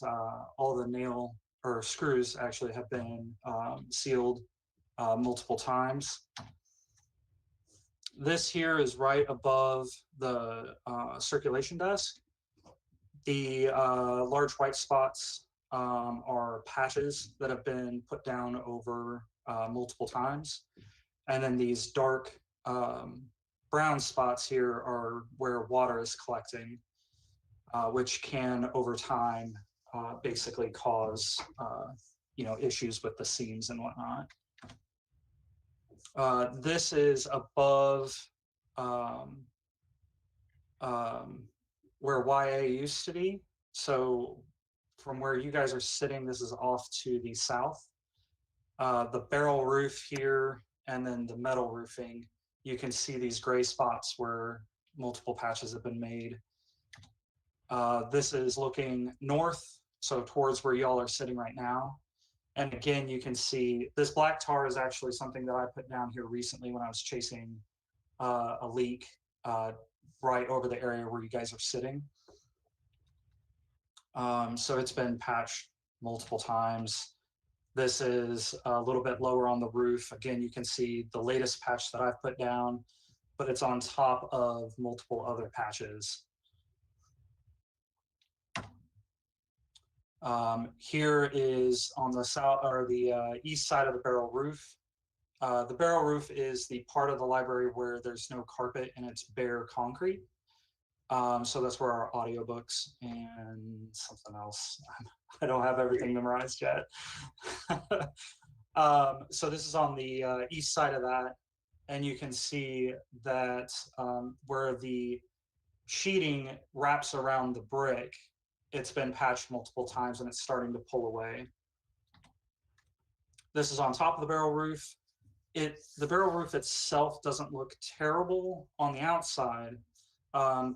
all the nail or screws actually have been sealed multiple times. This here is right above the circulation desk. The large white spots are patches that have been put down over multiple times. And then these dark brown spots here are where water is collecting, which can over time basically cause issues with the seams and whatnot. This is above where YA used to be. So from where you guys are sitting, this is off to the south. The barrel roof here and then the metal roofing, you can see these gray spots where multiple patches have been made. This is looking north, so towards where y'all are sitting right now. And again, you can see this black tar is actually something that I put down here recently when I was chasing a leak right over the area where you guys are sitting. So it's been patched multiple times. This is a little bit lower on the roof. Again, you can see the latest patch that I've put down, but it's on top of multiple other patches. Here is on the south or the east side of the barrel roof. The barrel roof is the part of the library where there's no carpet and it's bare concrete. So that's where our audiobooks and something else. I don't have everything memorized yet. So this is on the east side of that. And you can see that where the sheeting wraps around the brick, it's been patched multiple times and it's starting to pull away. This is on top of the barrel roof. The barrel roof itself doesn't look terrible on the outside.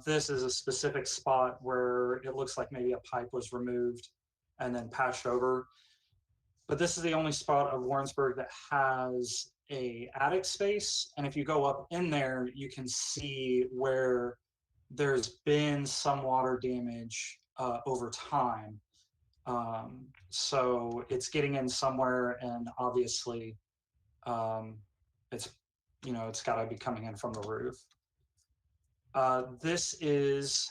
This is a specific spot where it looks like maybe a pipe was removed and then patched over. But this is the only spot of Warrensburg that has a attic space. And if you go up in there, you can see where there's been some water damage over time. So it's getting in somewhere, and obviously it's got to be coming in from the roof. This is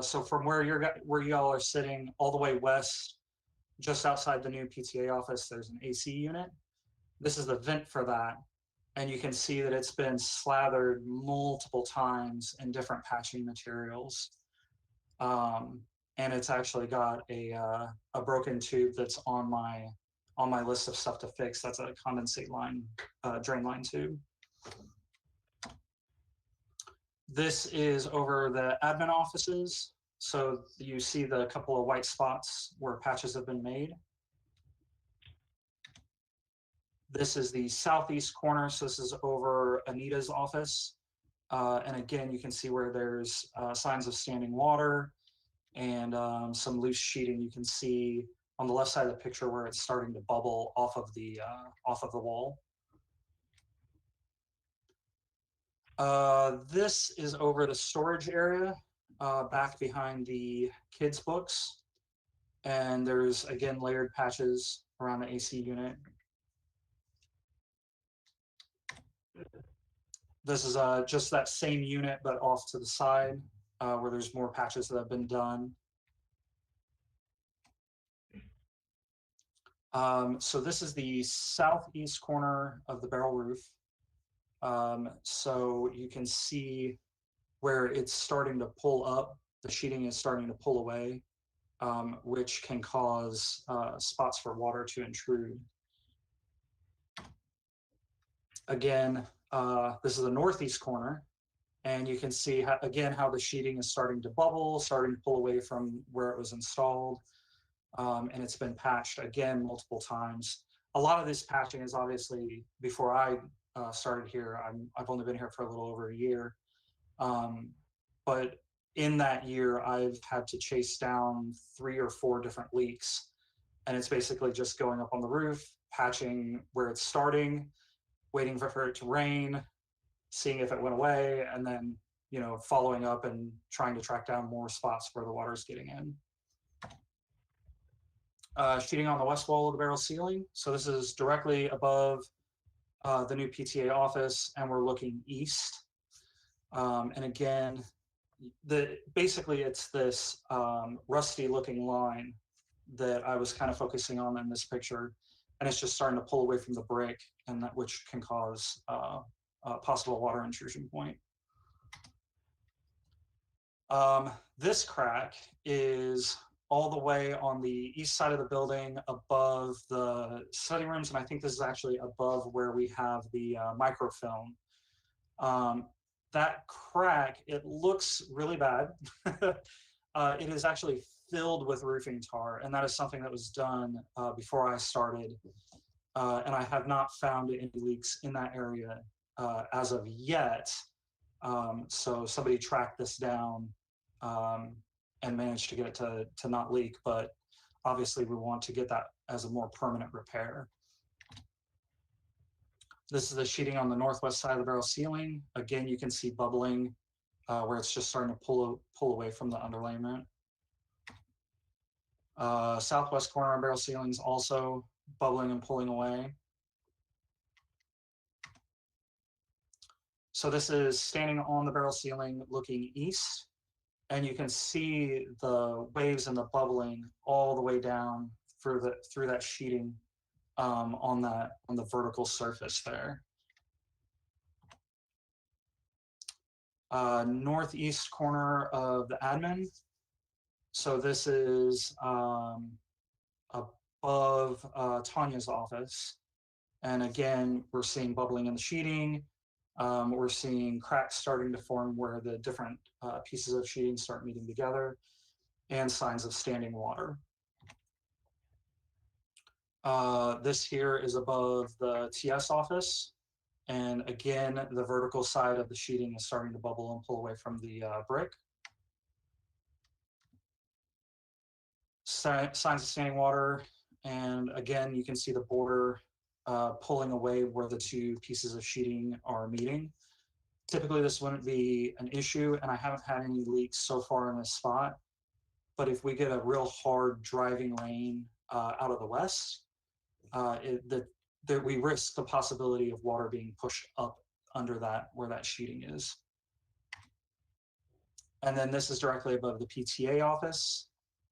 so from where y'all are sitting all the way west, just outside the new PTA office, there's an AC unit. This is the vent for that. And you can see that it's been slathered multiple times in different patching materials. And it's actually got a broken tube that's on my list of stuff to fix. That's a condensate line, drain line tube. This is over the admin offices. So you see the couple of white spots where patches have been made. This is the southeast corner. So this is over Anita's office. And again, you can see where there's signs of standing water. and some loose sheeting. You can see on the left side of the picture where it's starting to bubble off of the wall. This is over the storage area, back behind the kids' books. And there's, again, layered patches around the AC unit. This is just that same unit, but off to the side, where there's more patches that have been done. So this is the southeast corner of the barrel roof. So you can see where it's starting to pull up, the sheeting is starting to pull away, which can cause spots for water to intrude. Again, this is the northeast corner, and you can see how, again, how the sheeting is starting to bubble, starting to pull away from where it was installed, and it's been patched again multiple times. A lot of this patching is obviously before I started here. I've only been here for a little over a year, but in that year, I've had to chase down 3 or 4 different leaks, and it's basically just going up on the roof, patching where it's starting, waiting for it to rain, seeing if it went away, and then, you know, following up and trying to track down more spots where the water's getting in. Sheeting on the west wall of the barrel ceiling. So this is directly above the new PTA office, and we're looking east. And again, basically it's this rusty looking line that I was kind of focusing on in this picture, and it's just starting to pull away from the brick, and that which can cause a possible water intrusion point. This crack is all the way on the east side of the building above the study rooms, and I think this is actually above where we have the microfilm. That crack, it looks really bad. It is actually filled with roofing tar, and that is something that was done before I started, and I have not found any leaks in that area as of yet. So somebody tracked this down and managed to get it to not leak, but obviously we want to get that as a more permanent repair. This is the sheeting on the northwest side of the barrel ceiling. Again, you can see bubbling where it's just starting to pull away from the underlayment. Southwest corner of barrel ceilings also bubbling and pulling away. So this is standing on the barrel ceiling looking east, and you can see the waves and the bubbling all the way down through that sheeting on the vertical surface there. Northeast corner of the admin. So this is above Tanya's office. And again, we're seeing bubbling in the sheeting. We're seeing cracks starting to form where the different pieces of sheeting start meeting together, and signs of standing water. This here is above the TS office. And again, the vertical side of the sheeting is starting to bubble and pull away from the brick. Signs of standing water. And again, you can see the border pulling away where the 2 pieces of sheeting are meeting. Typically, this wouldn't be an issue, and I haven't had any leaks so far in this spot. But if we get a real hard driving rain out of the west, we risk the possibility of water being pushed up under that, where that sheeting is. And then this is directly above the PTA office.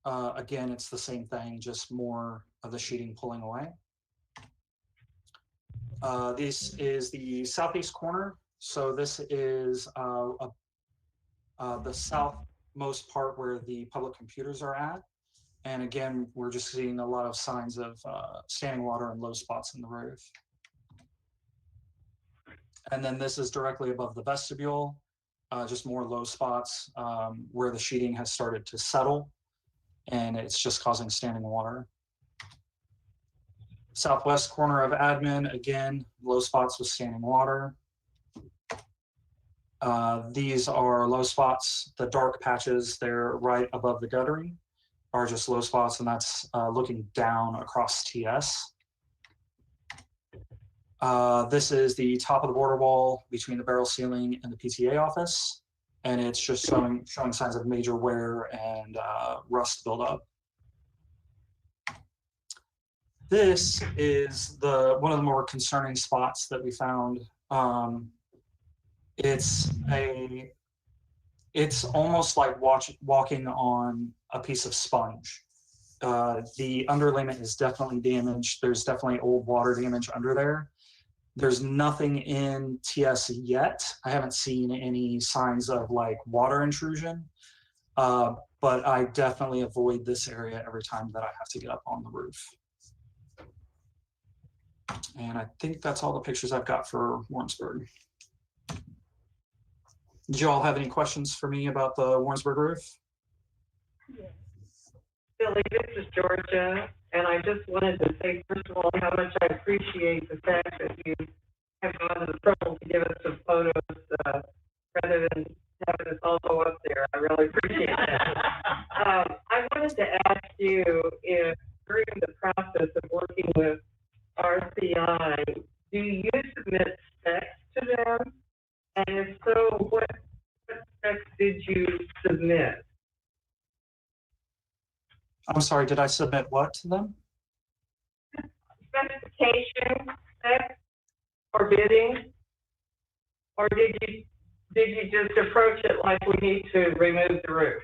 Again, it's the same thing, just more of the sheeting pulling away. This is the southeast corner. So this is the southmost part where the public computers are at. And again, we're just seeing a lot of signs of standing water and low spots in the roof. And then this is directly above the vestibule, just more low spots where the sheeting has started to settle, and it's just causing standing water. Southwest corner of admin, again, low spots with standing water. These are low spots. The dark patches, they're right above the guttering, are just low spots, and that's looking down across TS. This is the top of the border wall between the barrel ceiling and the PTA office, and it's just showing signs of major wear and rust buildup. This is one of the more concerning spots that we found. It's almost like walking on a piece of sponge. The underlayment is definitely damaged. There's definitely old water damage under there. There's nothing in TS yet. I haven't seen any signs of like water intrusion, but I definitely avoid this area every time that I have to get up on the roof. And I think that's all the pictures I've got for Warrensburg. Did you all have any questions for me about the Warrensburg roof? Billy, this is Georgia, and I just wanted to say, first of all, how much I appreciate the fact that you have gone to the trouble to give us some photos rather than having us all go up there. I really appreciate that. I wanted to ask you if during the process of working with RCI, do you submit specs to them? And if so, what specs did you submit? I'm sorry, did I submit what to them? Specification specs or bidding? Or did you just approach it like we need to remove the roof?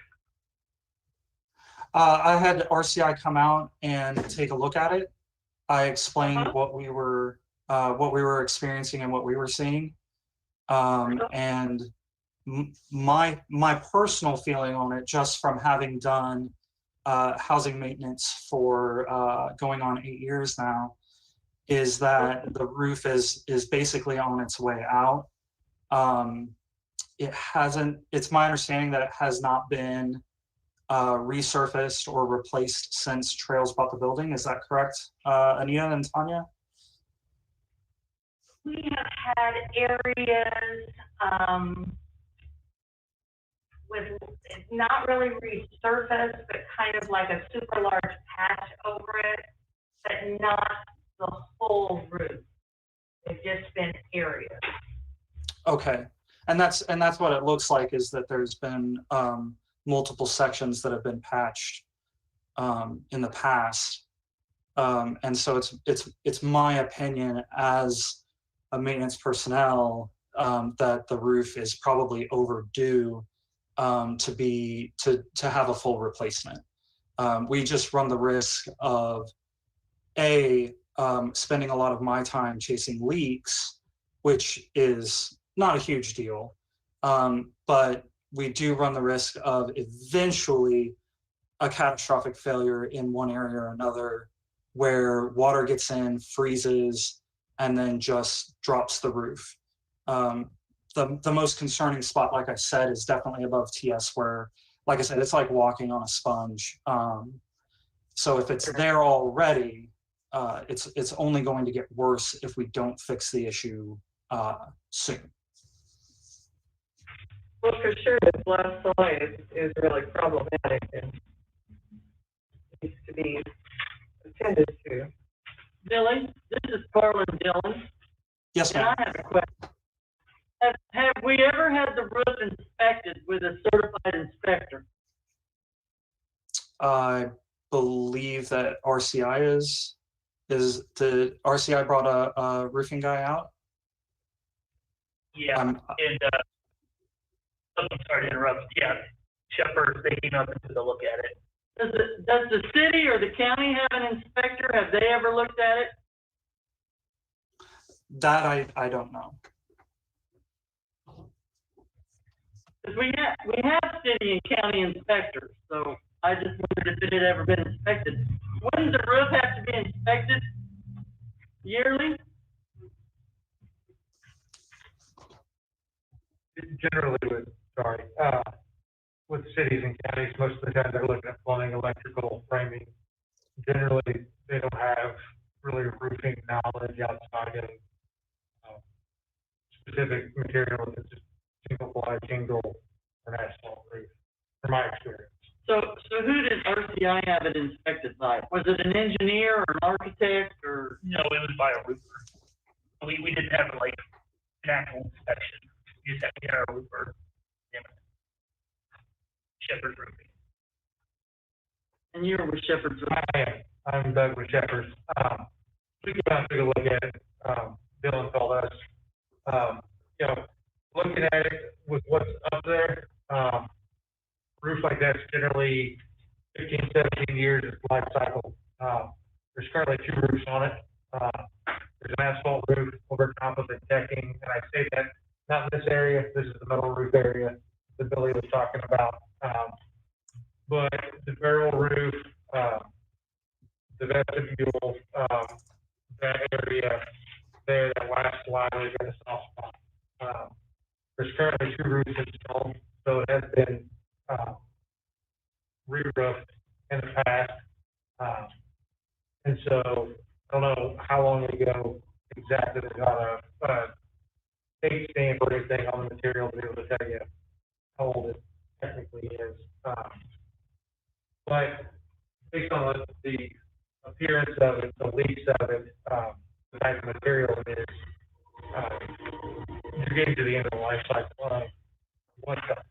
I had RCI come out and take a look at it. I explained what we were experiencing and what we were seeing. And my personal feeling on it, just from having done housing maintenance for going on 8 years now, is that the roof is basically on its way out. It's my understanding that it has not been resurfaced or replaced since Trails bought the building. Is that correct, Anita and Tanya? We have had areas with not really resurfaced, but kind of like a super large patch over it, but not the whole roof. It's just been areas. Okay, and that's what it looks like, is that there's been multiple sections that have been patched in the past, and so it's my opinion as a maintenance personnel that the roof is probably overdue to have a full replacement. We just run the risk of spending a lot of my time chasing leaks, which is not a huge deal, but we do run the risk of eventually a catastrophic failure in one area or another, where water gets in, freezes, and then just drops the roof. The most concerning spot, like I said, is definitely above TS, where, like I said, it's like walking on a sponge. So if it's there already, it's only going to get worse if we don't fix the issue soon. Well, for sure, this last slide is really problematic and needs to be attended to. Billy, this is Carlin Dillon. Yes, And ma'am. I have a question. Have we ever had the roof inspected with a certified inspector? I believe that RCI is the RCI brought a roofing guy out? Yeah, and, I'm sorry to interrupt, yeah, Shepherd, they came up and took a look at it. Does the city or the county have an inspector? Have they ever looked at it? That I don't know. Because we have city and county inspectors, so I just wondered if it had ever been inspected. When does the roof have to be inspected? Yearly? Generally with cities and counties, most of the time they're looking at plumbing, electrical, framing. Generally, they don't have really roofing knowledge outside of specific materials. It's just single ply shingle or an asphalt roof, from my experience. So who did RCI have it inspected by? Was it an engineer or an architect or? No, it was by a roofer. We didn't have like an actual inspection. We just had to get our roofer. Yeah. Shepherd's Roofing. And you were with Shepherd's Roofing? I'm Doug with Shepherds. We came out and took a look at it. Dylan called us. You know, looking at it with what's up there, roof like that's generally 15, 17 years of life cycle. There's currently 2 roofs on it. There's an asphalt roof over top of the decking, and I say that not in this area. This is the metal roof area that Billy was talking about. But the barrel roof, the vestibule, that area there, that last slide, we've got a soft spot. There's currently 2 roofs installed, so it has been re-roofed in the past. And so I don't know how long ago exactly they got a date stamp or anything on the material to be able to tell you how old it technically is. But based on the appearance of it, the leaks of it, the type of material it is, you're getting to the end of the life cycle of one stuff.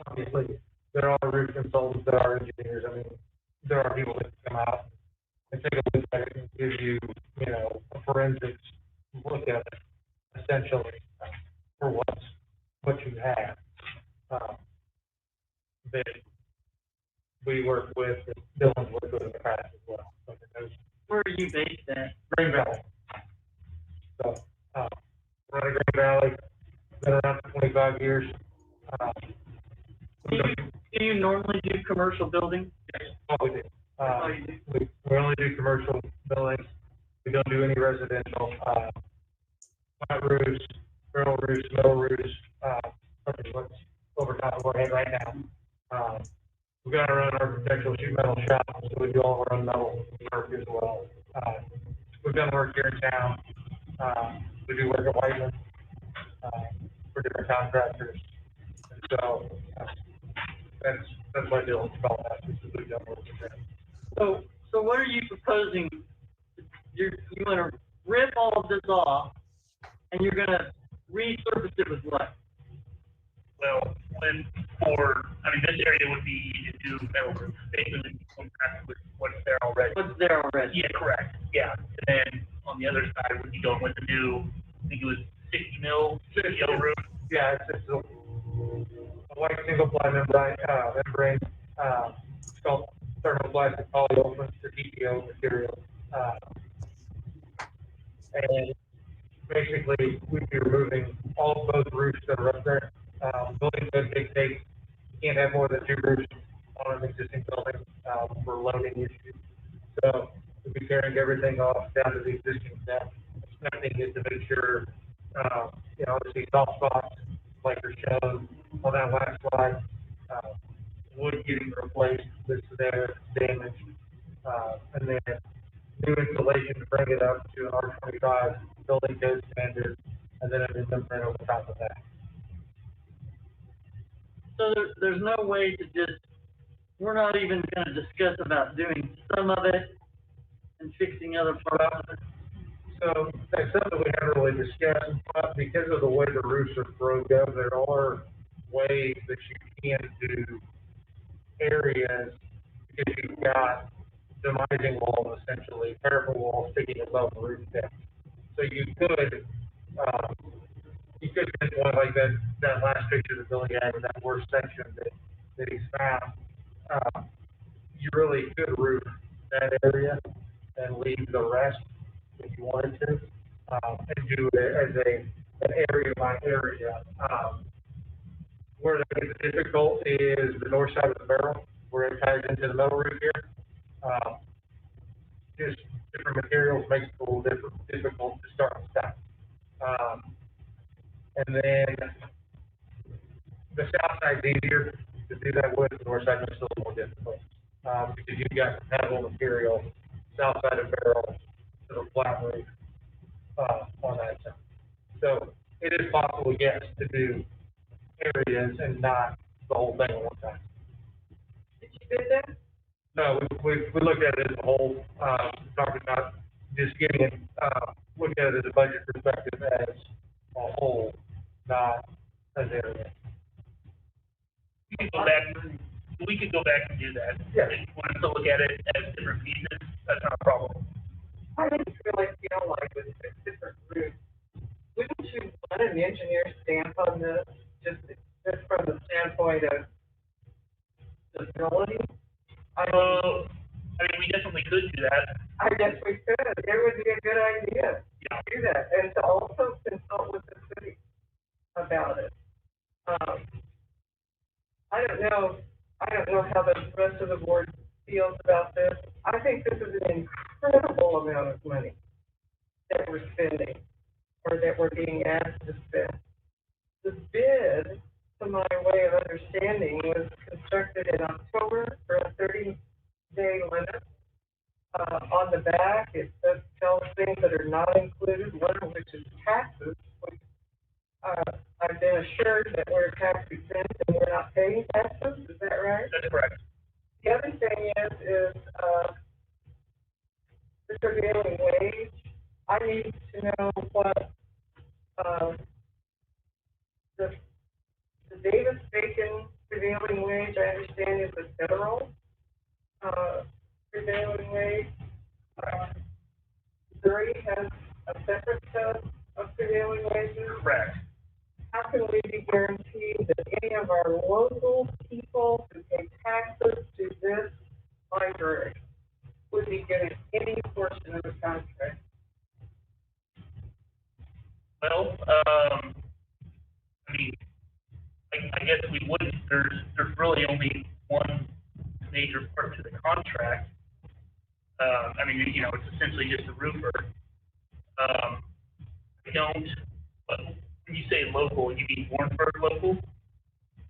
Obviously, there are roof consultants, there are engineers. I mean, there are people that come out and take a look at it and give you, you know, a forensics look at it, essentially, for what you have. That we work with, that Dylan's worked with in the past as well. So Where are you based at? Green Valley. So, we're in Green Valley, been around for 25 years. Do you normally do commercial building? Yes, all we do. We only do commercial buildings. We don't do any residential. Flat roofs, barrel roofs, metal roofs, such as what's over top of our head right now. We've got our own architectural sheet metal shop, so we do all of our own metal work as well. We've done work here in town. We do work at Whiteman, for different contractors. And so, that's why Dylan's called that, because we've done work with them. So what are you proposing? You want to rip all of this off, and you're going to resurface it with what? Well, this area would be to do metal roof, basically going back with what's there already. What's there already? Yeah, correct, yeah. And then on the other side would be going with the new, I think it was 60 mil TPO roof. Yeah, it's a white single ply membrane, it's called thermoplastic polyolefins, the TPO material. And basically, we'd be removing all of those roofs that are up there. Building code dictates you can't have more than 2 roofs on an existing building, for loading issues. So we'd be carrying everything off down to the existing depth, inspecting it to make sure, obviously soft spots, like are shown on that last slide, wood getting replaced, that's there, damaged, and then new insulation to bring it up to an R25 building code standard, and then an membrane over top of that. So there's no way to just, we're not even going to discuss about doing some of it and fixing other parts of it. So that's something we haven't really discussed, but because of the way the roofs are broke up, there are ways that you can do areas, because you've got demising walls, essentially, parapet walls sticking above the roof depth. So you could pinpoint like that last picture that Billy had in that worst section that he's found. You really could roof that area and leave the rest if you wanted to, and do it as an area by area. Where that gets difficult is the north side of the barrel, where it ties into the metal roof here. Just different materials makes it a little difficult to start and stop. And then the south side's easier to do that with, the north side is still a little more difficult, because you've got compatible material, south side of barrel to the flat roof, on that side. So it is possible, yes, to do areas and not the whole thing at one time. Did you bid that? No, we looked at it as a whole, talking about just getting, looking at it as a budget perspective as a whole, not as areas. We could go back and do that. Yeah. If you wanted to look at it as different pieces, that's not a problem. I just really feel like with different routes, wouldn't you want an engineer stamp on this, just from the standpoint of stability? I mean, we definitely could do that. I guess we could, it would be a good idea Yeah. to do that, and to also consult with the city about it. I don't know how the rest of the board feels about this. I think this is an incredible amount of money that we're spending, or that we're being asked to spend. The bid, to my way of understanding, was constructed in October for a 30-day limit. On the back, it tells things that are not included, one of which is taxes, which, I've been assured that we're tax exempt and we're not paying taxes, is that right? That's correct. The other thing is, the prevailing wage. I need to know what, the Davis-Bacon prevailing wage, I understand, is the federal, prevailing wage. Missouri has a separate set of prevailing wages. Correct. How can we be guaranteed that any of our local people who pay taxes to this library would be getting any portion of the contract? Well, I mean, I guess we wouldn't, there's really only one major part to the contract. I mean, you know, it's essentially just a roofer. But when you say local, you mean Warrensburg local?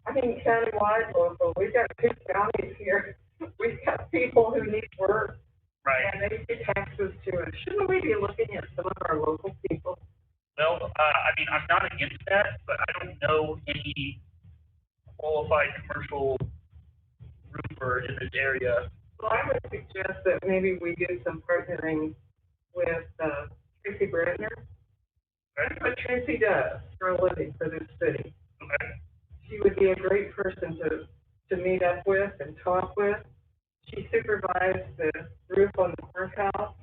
I mean, countywide local, we've got 2 counties here, we've got people who need work, Right. and they pay taxes to it. Shouldn't we be looking at some of our local people? Well, I mean, I'm not against that, but I don't know any qualified commercial roofer in this area. Well, I would suggest that maybe we do some partnering with, Tracy Brandner. That's what Tracy does for a living for this city. Okay. She would be a great person to meet up with and talk with. She supervised the roof on the courthouse.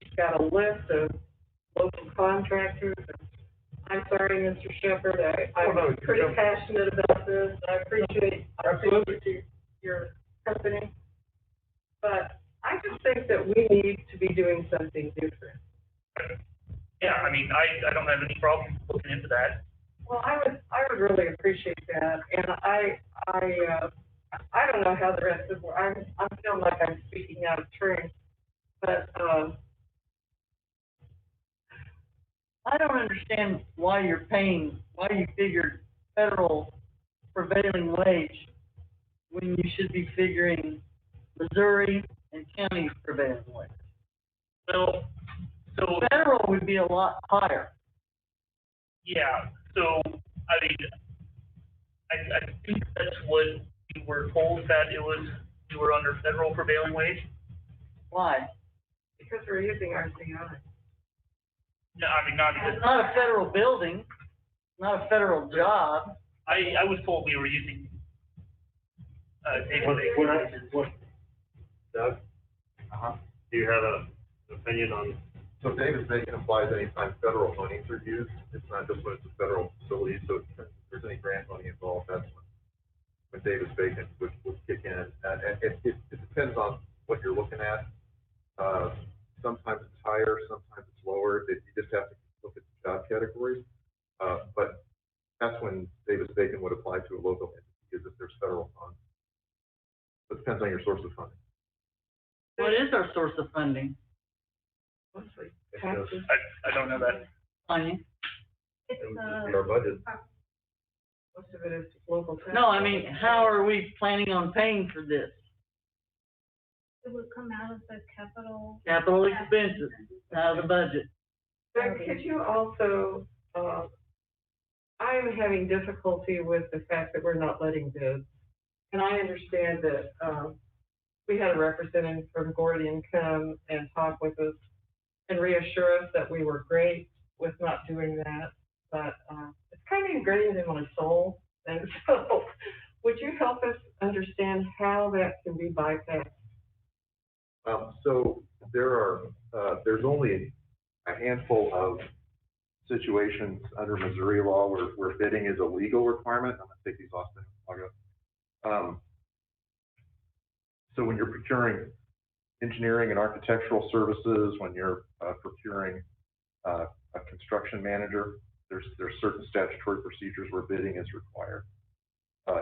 She's got a list of local contractors. I'm sorry, Mr. Shepherd, I'm pretty passionate about this. I appreciate your company. But I just think that we need to be doing something different. Yeah, I mean, I don't have any problem looking into that. Well, I would really appreciate that, and I don't know how the rest of the, I'm feeling like I'm speaking out of turn, but, I don't understand why you figured federal prevailing wage when you should be figuring Missouri and county prevailing wage. So Federal would be a lot higher. yeah, so, I mean, I think that's what you were told, that you were under federal prevailing wage? Why? because we're using RCI. No, I mean, not, It's not a federal building, not a federal job. I was told we were using, Doug? Do you have an opinion on? So Davis-Bacon applies anytime federal money's are used. It's not just when it's a federal facility, so if there's any grant money involved, that's when Davis-Bacon would kick in. And it depends on what you're looking at. Sometimes it's higher, sometimes it's lower. You just have to look at the job categories. But that's when Davis-Bacon would apply to a local entity, is if there's federal funds. It depends on your source of funding. What is our source of funding, Mostly taxes. I don't know that. Tanya? It's, Our budget. Most of it is local tax. No, I mean, how are we planning on paying for this? It would come out of the capital. Capital expenses, out of the budget. Doug, could you also, I'm having difficulty with the fact that we're not letting bids. And I understand that, we had a representative from Gordian come and talk with us and reassure us that we were great with not doing that. But, it's kind of ingrained in my soul. And so, would you help us understand how that can be bypassed? So there's only a handful of situations under Missouri law where bidding is a legal requirement. I'm gonna take these off then. I'll go. So when you're procuring engineering and architectural services, when you're procuring a construction manager, there's certain statutory procedures where bidding is required.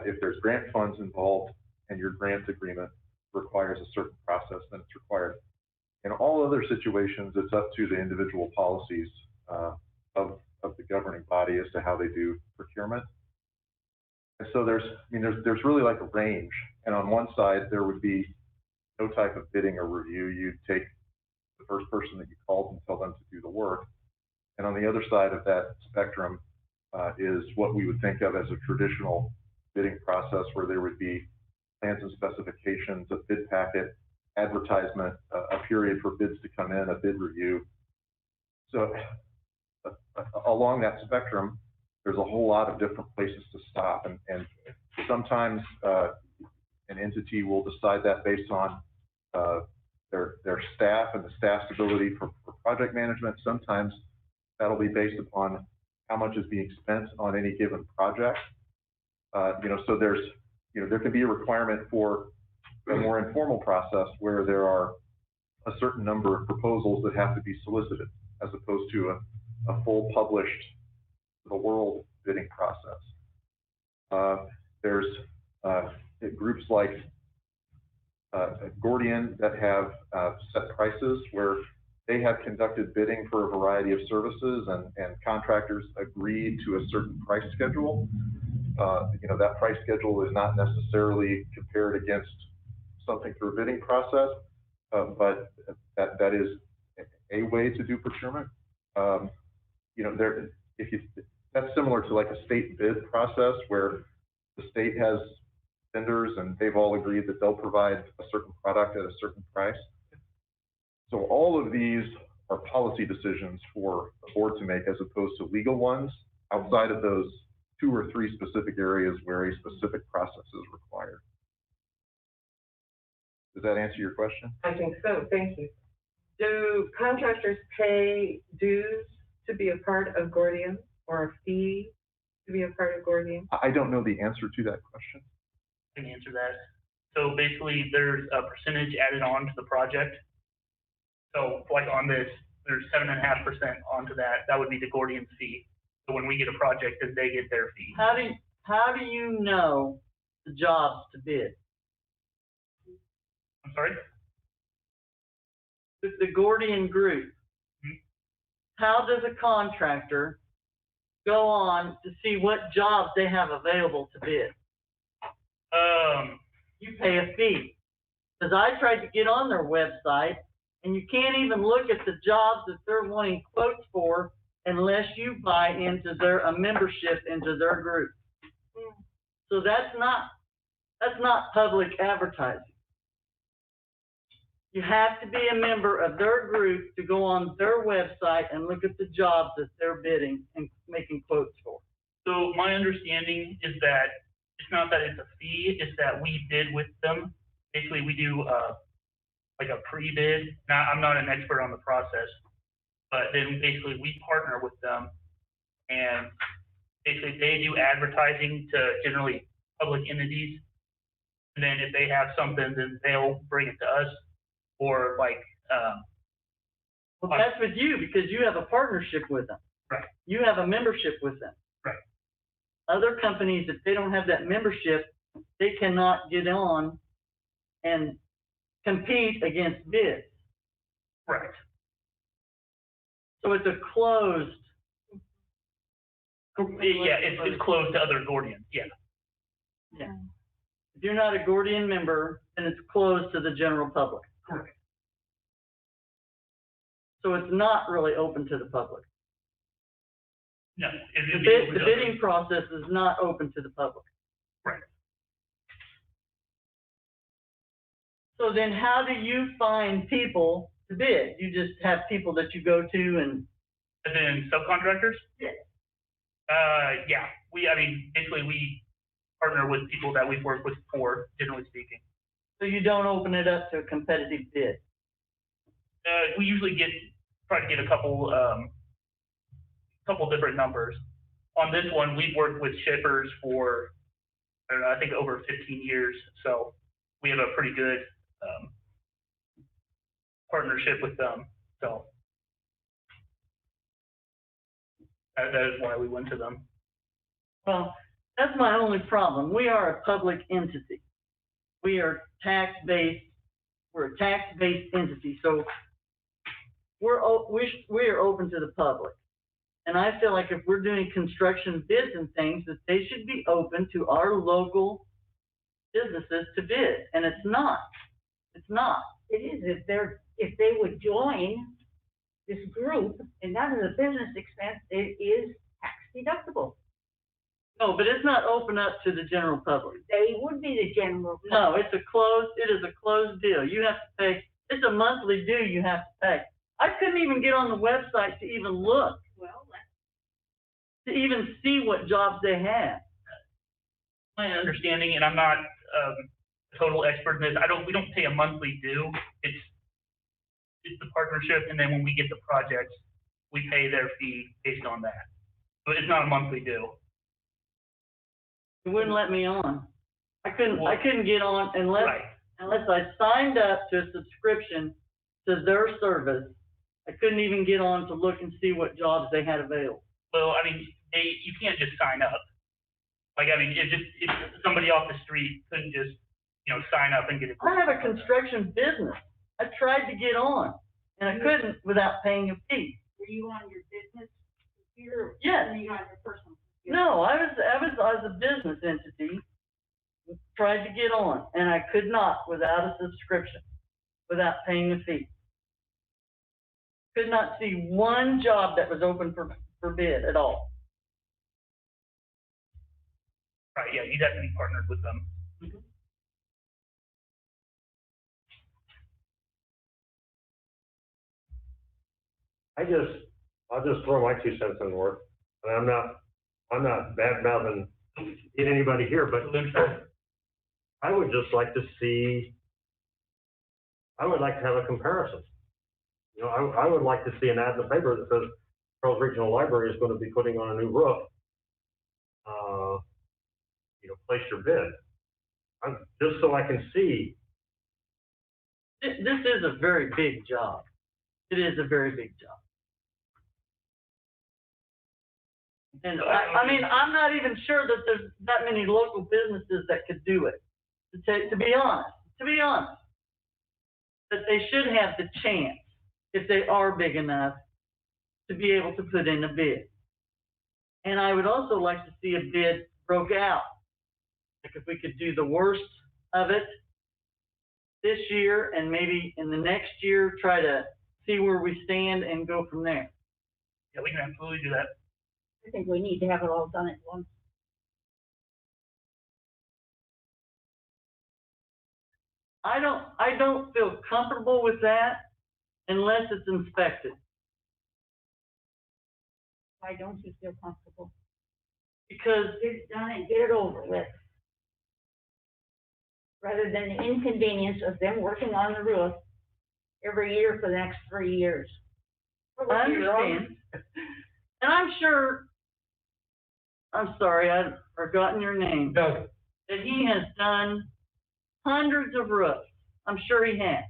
If there's grant funds involved and your grant agreement requires a certain process, then it's required. In all other situations, it's up to the individual policies of the governing body as to how they do procurement. And so there's really like a range. And on one side, there would be no type of bidding or review. You'd take the first person that you called and tell them to do the work. And on the other side of that spectrum is what we would think of as a traditional bidding process, where there would be plans and specifications, a bid packet, advertisement, a period for bids to come in, a bid review. So along that spectrum, there's a whole lot of different places to stop. And sometimes an entity will decide that based on their staff and the staff's ability for project management. Sometimes that'll be based upon how much is being spent on any given project. So there can be a requirement for a more informal process where there are a certain number of proposals that have to be solicited, as opposed to a full published, the world bidding process. There's groups like Gordian that have set prices where they have conducted bidding for a variety of services, and contractors agreed to a certain price schedule. That price schedule is not necessarily compared against something through a bidding process, but that is a way to do procurement. That's similar to like a state bid process where the state has vendors and they've all agreed that they'll provide a certain product at a certain price. So all of these are policy decisions for the board to make, as opposed to legal ones outside of those 2 or 3 specific areas where a specific process is required. Does that answer your question? I think so, thank you. Do contractors pay dues to be a part of Gordian, or a fee to be a part of Gordian? I don't know the answer to that question. I can answer that. So basically, there's a percentage added on to the project. So like on this, there's 7.5% onto that. That would be the Gordian fee. So when we get a project, then they get their fee. How do you know the jobs to bid? I'm sorry? The Gordian group. Mm-hmm. How does a contractor go on to see what jobs they have available to bid? You pay a fee. Because I tried to get on their website, and you can't even look at the jobs that they're wanting quotes for unless you buy into a membership into their group. So that's not public advertising. You have to be a member of their group to go on their website and look at the jobs that they're bidding and making quotes for. So my understanding is that it's not that it's a fee, it's that we bid with them. Basically, we do like a pre-bid. Now, I'm not an expert on the process, but then basically we partner with them, and basically they do advertising to generally public entities. And then if they have something, then they'll bring it to us, or like. Well, that's with you because you have a partnership with them. Right. You have a membership with them. Right. Other companies, if they don't have that membership, they cannot get on and compete against bids. Right. So it's a closed. Yeah, it's closed to other Gordians, yeah. Yeah. If you're not a Gordian member, then it's closed to the general public. Correct. So it's not really open to the public. No, The bidding process is not open to the public. Right. So then how do you find people to bid? You just have people that you go to and? As in subcontractors? Yeah. Yeah, basically we partner with people that we've worked with before, generally speaking. So you don't open it up to a competitive bid? We usually try to get a couple different numbers. On this one, we've worked with shippers for, I don't know, I think over 15 years. So we have a pretty good partnership with them. So that is why we went to them. Well, that's my only problem. We are a public entity. We are tax-based, we're a tax-based entity, so we are open to the public. And I feel like if we're doing construction bids and things, that they should be open to our local businesses to bid, and it's not. It's not. It is, if they would join this group, and that is a business expense, it is tax deductible. No, but it's not open up to the general public. They would be the general public. No, it is a closed deal. You have to pay, it's a monthly due you have to pay. I couldn't even get on the website to even look, Well, to even see what jobs they had. My understanding, and I'm not a total expert in this, we don't pay a monthly due. It's the partnership, and then when we get the projects, we pay their fee based on that. But it's not a monthly due. It wouldn't let me on. I couldn't get on unless Right. I signed up to a subscription to their service. I couldn't even get on to look and see what jobs they had available. Well, you can't just sign up. If somebody off the street couldn't just, sign up and get it. I have a construction business. I tried to get on, and I couldn't without paying a fee. were you on your business computer? Yes. Or were you on your personal computer? No, I was a business entity, tried to get on, and I could not without a subscription, without paying a fee. Could not see one job that was open for bid at all. Right, yeah, you'd have to be partnered with them. I'll just throw my 2 cents in the work, and I'm not bad mouthing anybody here, but I would just like to see, I would like to have a comparison. I would like to see an ad in the paper that says Charles Regional Library is going to be putting on a new roof. Place your bid. Just so I can see. This is a very big job. It is a very big job. And I'm not even sure that there's that many local businesses that could do it, to be honest. But they should have the chance, if they are big enough, to be able to put in a bid. And I would also like to see a bid broke out. Like if we could do the worst of it this year and maybe in the next year, try to see where we stand and go from there. Yeah, we can absolutely do that. I think we need to have it all done at once. I don't feel comfortable with that unless it's inspected. Why don't you feel comfortable? Because Get it done and get it over with. Rather than the inconvenience of them working on the roof every year for the next 3 years. I understand. And I'm sure, I'm sorry, I've forgotten your name. Doug, That he has done hundreds of roofs. I'm sure he has.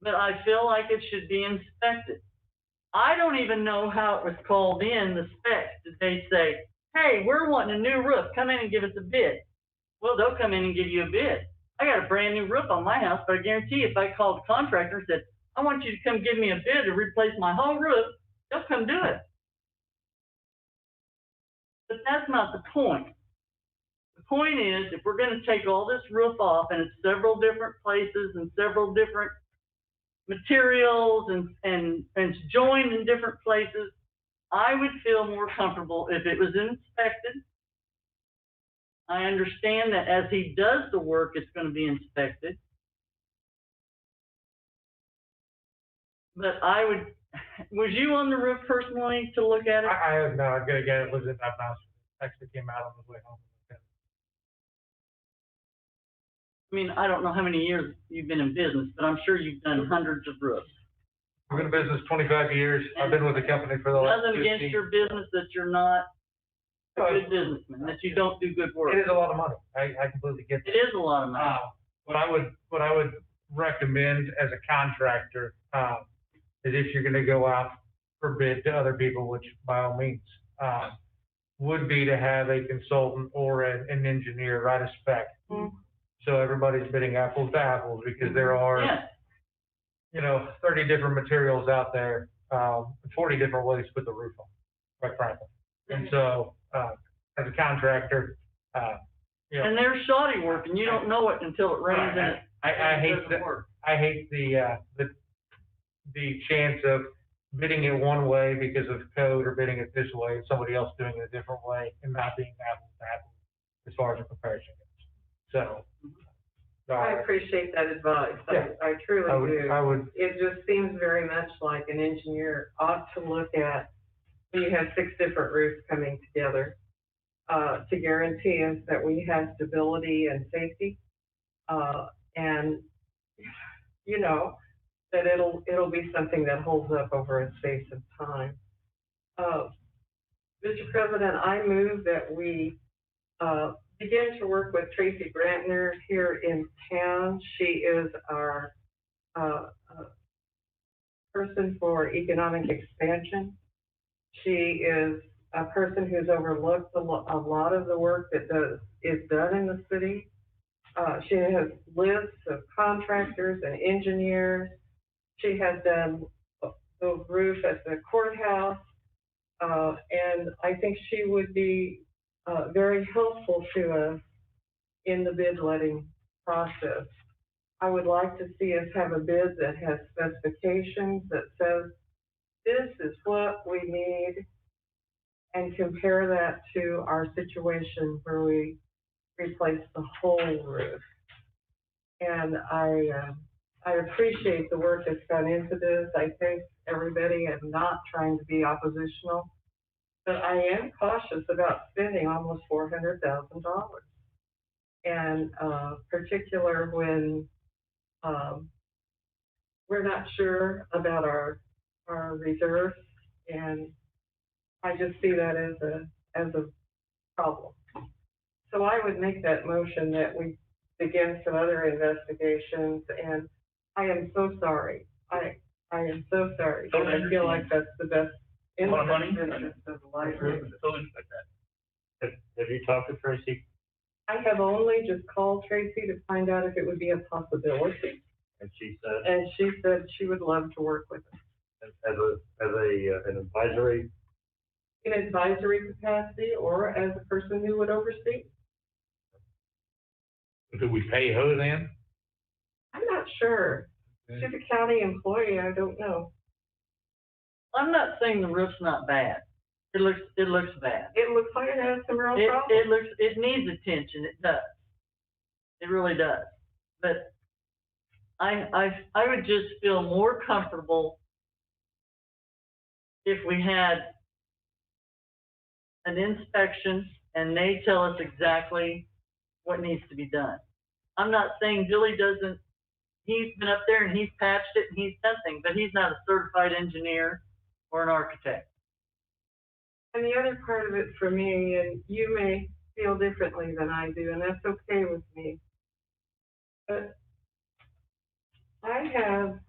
But I feel like it should be inspected. I don't even know how it was called in, the specs. Did they say, hey, we're wanting a new roof, come in and give us a bid? Well, they'll come in and give you a bid. I got a brand new roof on my house, but I guarantee if I called the contractor and said, I want you to come give me a bid to replace my whole roof, they'll come do it. But that's not the point. The point is, if we're going to take all this roof off, and it's several different places and several different materials and it's joined in different places, I would feel more comfortable if it was inspected. I understand that as he does the work, it's gonna be inspected. But was you on the roof personally to look at it? I have no, again, it was in that mouse, actually came out on the way home. I mean, I don't know how many years you've been in business, but I'm sure you've done hundreds of roofs. I've been in business 25 years. I've been with the company for the last Nothing 15. against your business that you're not a good businessman, that you don't do good work. It is a lot of money. I completely get that. It is a lot of money. What I would recommend as a contractor, is if you're gonna go out for bid to other people, which by all means, would be to have a consultant or an engineer write a spec. Mhm. So everybody's bidding apples to apples, because there are, Yeah, 30 different materials out there, 40 different ways to put the roof on, quite frankly. And so, as a contractor, and there's shoddy work and you don't know it until it rains and it I hate doesn't that. work. I hate the chance of bidding it one way because of code, or bidding it this way and somebody else doing it a different way, and not being apples to apples as far as a comparison goes. So. I appreciate that advice. Yeah. I truly do. I would, It just seems very much like an engineer ought to look at, when you have 6 different roofs coming together, to guarantee us that we have stability and safety, and, that it'll be something that holds up over a space of time. Mr. President, I move that we, begin to work with Tracy Grantner here in town. She is our, person for economic expansion. She is a person who's overlooked a lot of the work that is done in the city. She has lists of contractors and engineers. She has done the roof at the courthouse, and I think she would be very helpful to us in the bid letting process. I would like to see us have a bid that has specifications that says, this is what we need, and compare that to our situation where we replace the whole roof. And I appreciate the work that's gone into this. I thank everybody. I'm not trying to be oppositional, but I am cautious about spending almost $400,000. And, particular when, we're not sure about our reserves, and I just see that as a problem. So I would make that motion that we begin some other investigations, and I am so sorry. I am so sorry, but I feel like that's the best A lot of money? interest of the library. Totally expect that. Have you talked to Tracy? I have only just called Tracy to find out if it would be a possibility, And she said, and she said she would love to work with us. an advisory, In advisory capacity, or as a person who would oversee. do we pay her then? I'm not sure. She's a county employee, I don't know. I'm not saying the roof's not bad. It looks bad. It looks like it has some real problems. It needs attention, it does. It really does. But I would just feel more comfortable if we had an inspection and they tell us exactly what needs to be done. I'm not saying Billy doesn't, he's been up there and he's patched it and he's done things, but he's not a certified engineer or an architect. And the other part of it for me, and you may feel differently than I do, and that's okay with me, but I'm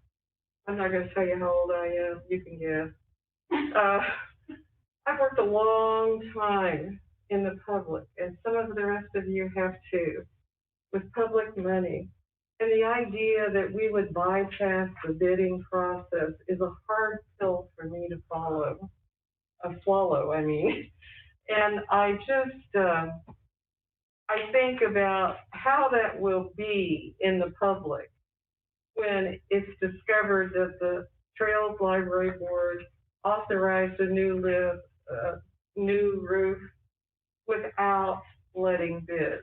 not gonna tell you how old I am, you can guess. I've worked a long time in the public, and some of the rest of you have too, with public money. And the idea that we would bypass the bidding process is a hard pill for me to swallow, I mean. And I just, I think about how that will be in the public when it's discovered that the Trails Library Board authorized a new roof without letting bids.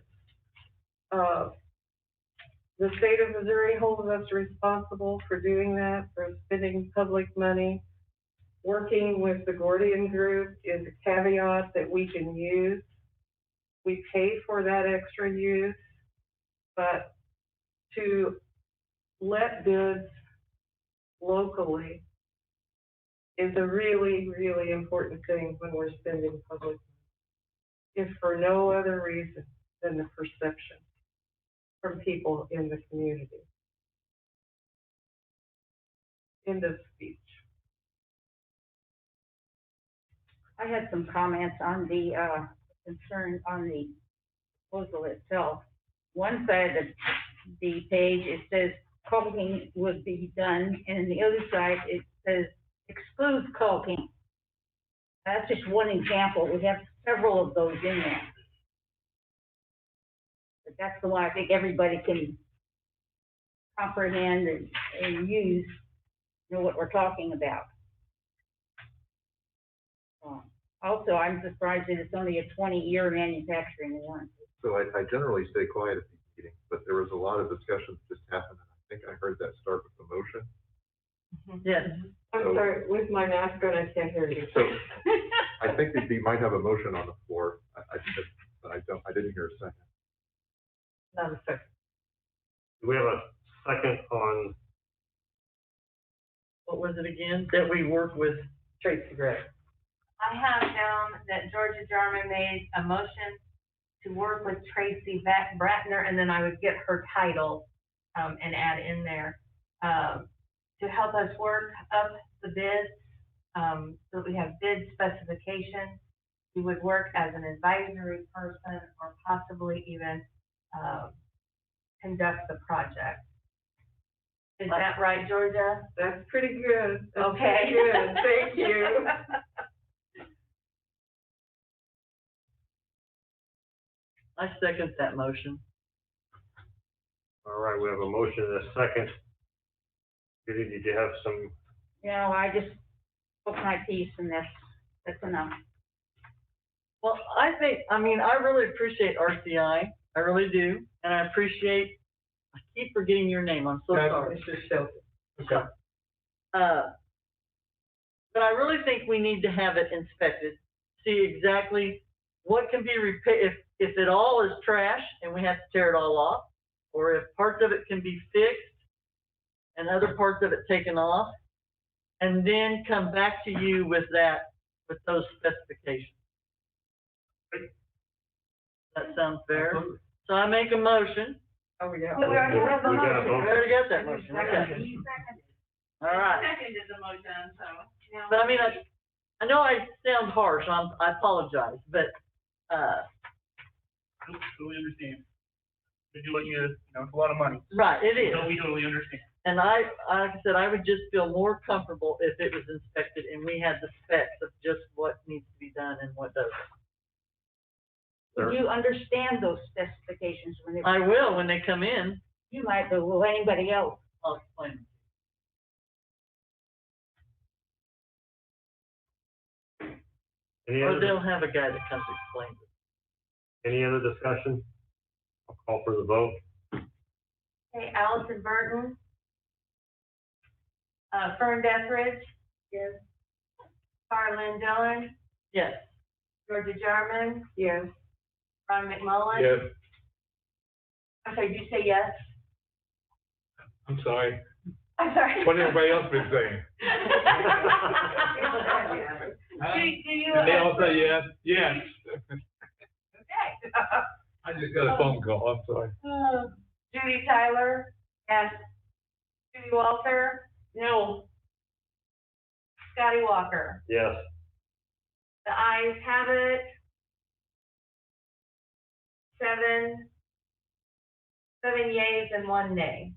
The state of Missouri holds us responsible for doing that, for spending public money. Working with the Gordian Group is a caveat that we can use. We pay for that extra use, but to let bids locally is a really, really important thing when we're spending public money, if for no other reason than the perception from people in the community. End of speech. I had some comments on the, concern on the proposal itself. One side of the page, it says caulking would be done, and the other side, it says excludes caulking. That's just one example. We have several of those in there. But that's the one I think everybody can comprehend and use, know what we're talking about. Also, I'm surprised that it's only a 20-year manufacturing warranty. So I generally stay quiet at these meetings, but there was a lot of discussion that just happened, and I think I heard that start with the motion. Yes. I'm So- sorry, with my mask on, I can't hear you. So I think that we might have a motion on the floor. I didn't hear a second. Not a second. Do we have a second on, What was it again? That we work with Tracy Gregg. I have down that Georgia Jarman made a motion to work with Tracy Bratner, and then I would get her title, and add in there, to help us work up the bids, so that we have bid specifications. We would work as an advisory person or possibly even, conduct the project. Is that right, Georgia? That's pretty good. That's Okay. pretty good. Thank you. I second that motion. all right, we have a motion and a second. Judy, did you have some, You know, I just spoke my piece, and that's enough. Well, I really appreciate RCI, I really do, and I keep forgetting your name, I'm so sorry. Mr. Shelton. Okay. But I really think we need to have it inspected, see exactly what can be repaired, if it all is trash and we have to tear it all off, or if parts of it can be fixed and other parts of it taken off, and then come back to you with those specifications. That sounds fair? So I make a motion. Oh, yeah. We already have the We got a motion. We already got that motion, okay. All right. Seconded the motion, so. But I mean, I know I sound harsh, I apologize, but, Totally understand. They do let you, it's a lot of money. right, it is. We totally understand. And like I said, I would just feel more comfortable if it was inspected and we had the specs of just what needs to be done and what doesn't. Do you understand those specifications when they? I will when they come in, You might, but will anybody else? I'll explain them. any Or other, they'll have a guy that comes to explain it. any other discussion? I'll call for the vote. Okay, Allison Burton. Fern Deathridge. Yes. Carlyn Dillon. Yes. Georgia Jarman. Yes. Ron McMullen. Yes, I'm sorry, did you say yes? I'm sorry. I'm sorry. What everybody else been saying? Do you? Did they all say yes? Yes. Okay. I just got a phone call, I'm sorry. Judy Tyler. Yes. Judy Walter. No. Scotty Walker. Yes, The ayes have it. 7 yeas and 1 nay.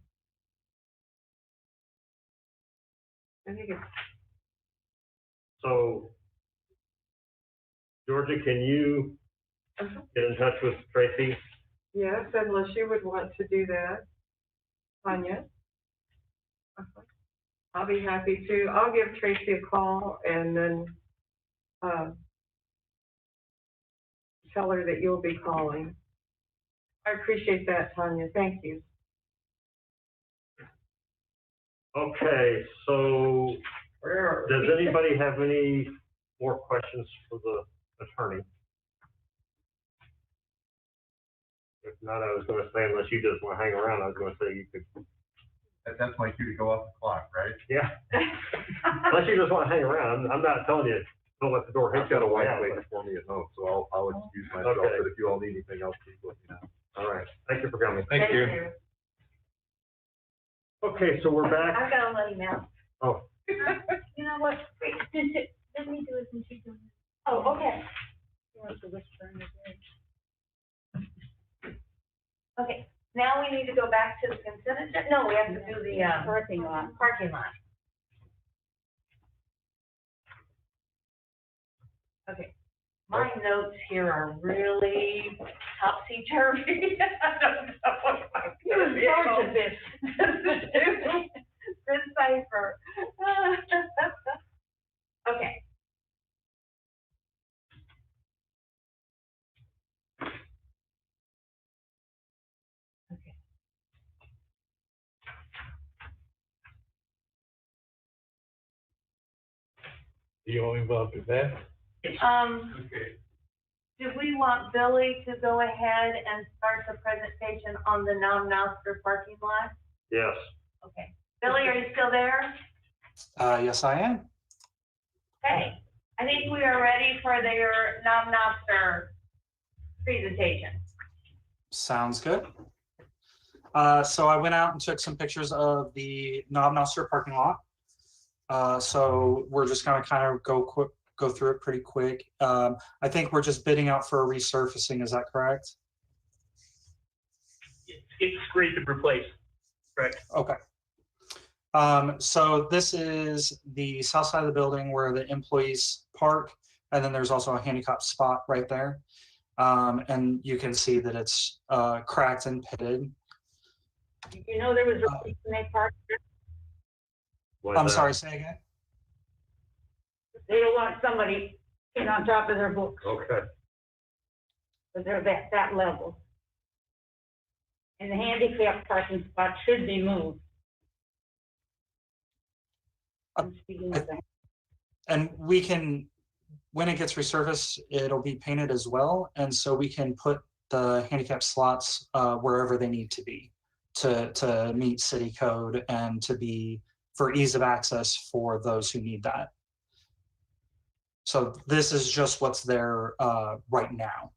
I think it's, so, Georgia, can you get in touch with Tracy? yes, unless you would want to do that. Tanya? I'll be happy to. I'll give Tracy a call and then, tell her that you'll be calling. I appreciate that, Tanya. Thank you. Okay, so Where are does we? anybody have any more questions for the attorney? If not, I was gonna say, unless you just wanna hang around, I was gonna say you could, That's my cue to go off the clock, right? yeah. Unless you just wanna hang around, I'm not telling you, don't let the door hit I've you got a on the way wife out, waiting for me at home, so I'll excuse myself, Okay. but if you all need anything else, please let me know. but, all right, thank you for coming. Thank you. Okay, so we're back. I've got to let him out. Oh, You know what, wait, let me do it since you're doing it. Oh, okay. You want to whisper in his ear? Okay, now we need to go back to the consent agenda, no, we have to do the, parking lot. Parking lot. Okay, my notes here are really topsy-turvy. I don't know what I'm gonna be able to do. Decipher. Okay. Okay. Do you want me involved with that? Okay. Do we want Billy to go ahead and start the presentation on the non-Mouser parking lot? yes. Okay. Billy, are you still there? Yes, I am. Okay. I think we are ready for your non-Mouser presentation. Sounds good. So I went out and took some pictures of the Knob Noster parking lot. So we're just gonna kind of go through it pretty quick. I think we're just bidding out for a resurfacing, is that correct? It's great to replace, correct? Okay. So this is the south side of the building where the employees park, and then there's also a handicap spot right there. And you can see that it's cracked and pitted. You know, there was a reason they parked there. Why I'm that? sorry, say again? They don't want somebody in on top of their books, Okay, but they're that level. And the handicap parking spot should be moved. I'm speaking of that. And we can, when it gets resurfaced, it'll be painted as well. And so we can put the handicap slots wherever they need to be to meet city code and to be for ease of access for those who need that. So this is just what's there right now.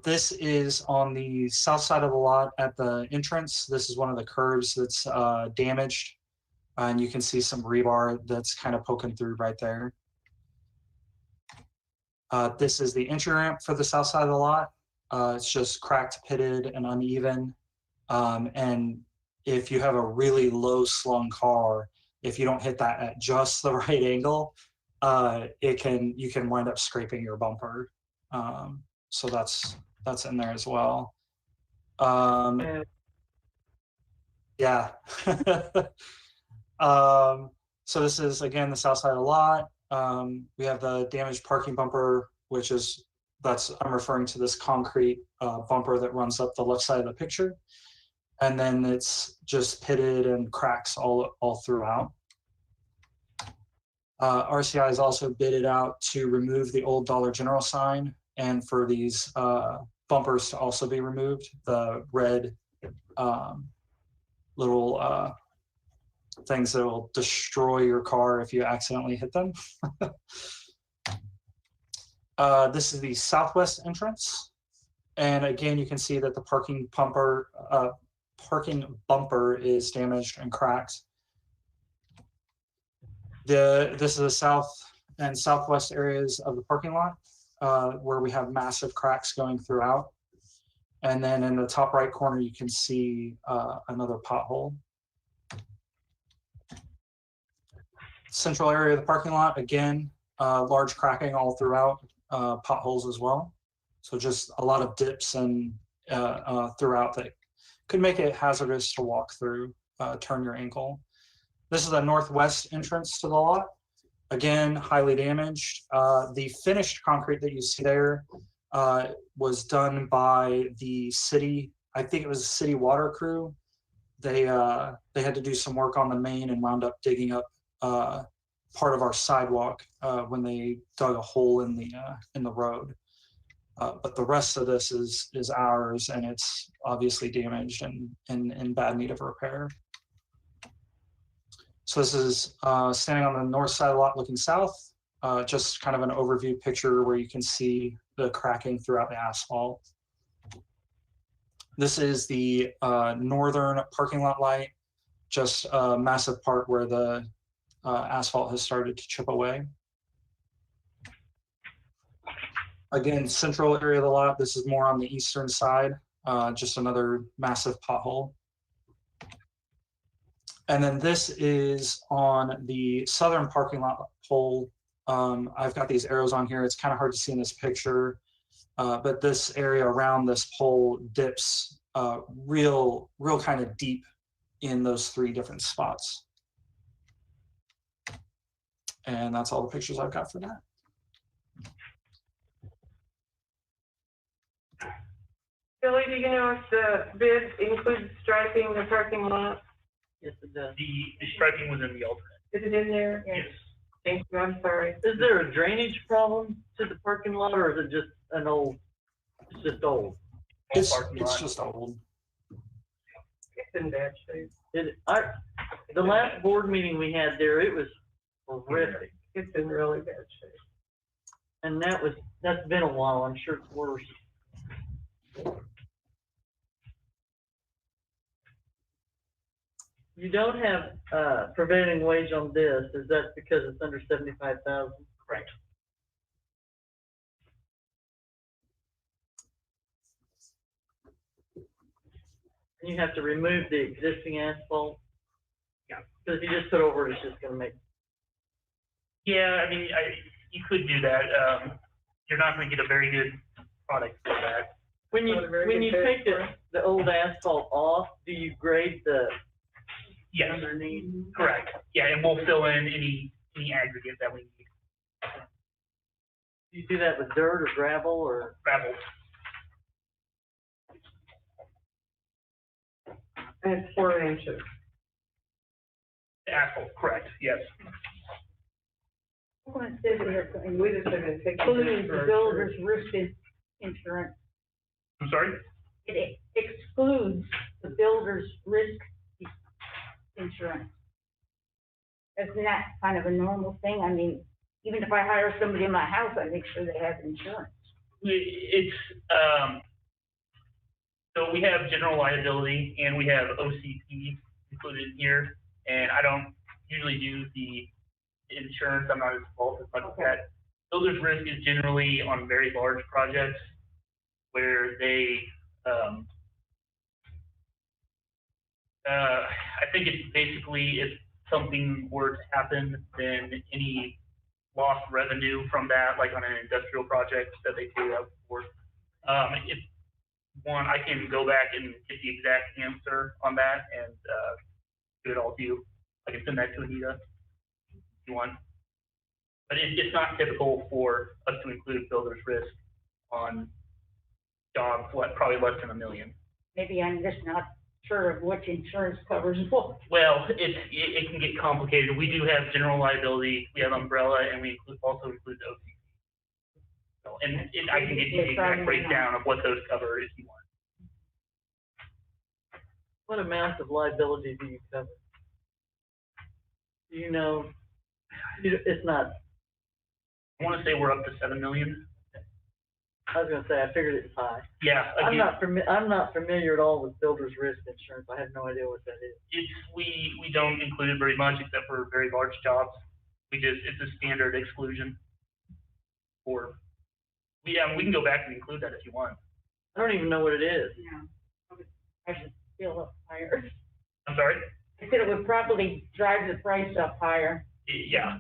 This is on the south side of the lot at the entrance. This is one of the curbs that's damaged. And you can see some rebar that's kind of poking through right there. This is the entry ramp for the south side of the lot. It's just cracked, pitted, and uneven. And if you have a really low slung car, if you don't hit that at just the right angle, you can wind up scraping your bumper. So that's in there as well. Yeah. So this is again the south side of the lot. We have the damaged parking bumper, which is I'm referring to this concrete bumper that runs up the left side of the picture. And then it's just pitted and cracks all throughout. RCI has also bidded out to remove the old Dollar General sign and for these bumpers to also be removed. The red little things that will destroy your car if you accidentally hit them. This is the southwest entrance. And again, you can see that the parking bumper is damaged and cracked. This is the south and southwest areas of the parking lot where we have massive cracks going throughout. And then in the top right corner, you can see another pothole. Central area of the parking lot, again, large cracking all throughout, potholes as well. So just a lot of dips and throughout that could make it hazardous to walk through, turn your ankle. This is the northwest entrance to the lot. Again, highly damaged. The finished concrete that you see there was done by the city. I think it was a city water crew. They had to do some work on the main and wound up digging up part of our sidewalk when they dug a hole in the road. But the rest of this is ours, and it's obviously damaged and in bad need of repair. So this is standing on the north side of the lot looking south, just kind of an overview picture where you can see the cracking throughout the asphalt. This is the northern parking lot light, just a massive part where the asphalt has started to chip away. Again, central area of the lot, this is more on the eastern side, just another massive pothole. And then this is on the southern parking lot pole. I've got these arrows on here. It's kind of hard to see in this picture, but this area around this pole dips real kind of deep in those 3 different spots. And that's all the pictures I've got for that. Billy, do you know if the bid includes striping the parking lot? Yes, it does. The striping was in the alternate. Is it in there? Yes. Thank you, I'm sorry. Is there a drainage problem to the parking lot, or is it just an old, it's just old? It's Parking lot. just old. It's in bad shape. The last board meeting we had there, it was horrific. It's in really bad shape. And that's been a while, I'm sure it's worse. You don't have prevailing wage on this, is that because it's under 75,000? Correct. And you have to remove the existing asphalt? Yeah. Because if you just put over it, it's just gonna make. Yeah, I mean, you could do that. You're not gonna get a very good product for that. When you take the old asphalt off, do you grade the Yes, underneath? correct. Yeah, and we'll fill in any aggregate that we need. Do you do that with dirt or gravel or? Gravel. And it's 4 inches. Asphalt, correct, yes. Well, it says here, We just didn't take. including the builder's risk insurance. I'm sorry? It excludes the builder's risk insurance. Isn't that kind of a normal thing? I mean, even if I hire somebody in my house, I make sure they have insurance. It's, so we have general liability and we have OCP included here, and I don't usually do the insurance, I'm not as involved as much as that. Builder's risk is generally on very large projects where they, I think it's basically if something were to happen, then any lost revenue from that, like on an industrial project that they pay out for. If one, I can go back and get the exact answer on that and do it all to you. I can send that to Anita if you want. But it's not typical for us to include builder's risk on jobs, probably less than $1 million. Maybe I'm just not sure of which insurance covers what. Well, it can get complicated. We do have general liability, we have umbrella, and we also include OCP. So, and I can get you the exact breakdown of what those cover if you want. What amount of liability do you cover? Do you know? It's not. I want to say we're up to 7 million. I was gonna say, I figured it's high. Yeah, I'm again, not familiar at all with builder's risk insurance. I have no idea what that is. we don't include it very much except for very large jobs. It's a standard exclusion. Or, we can go back and include that if you want. I don't even know what it is. No, I should feel up higher. I'm sorry? I said it would probably drive the price up higher. Yeah.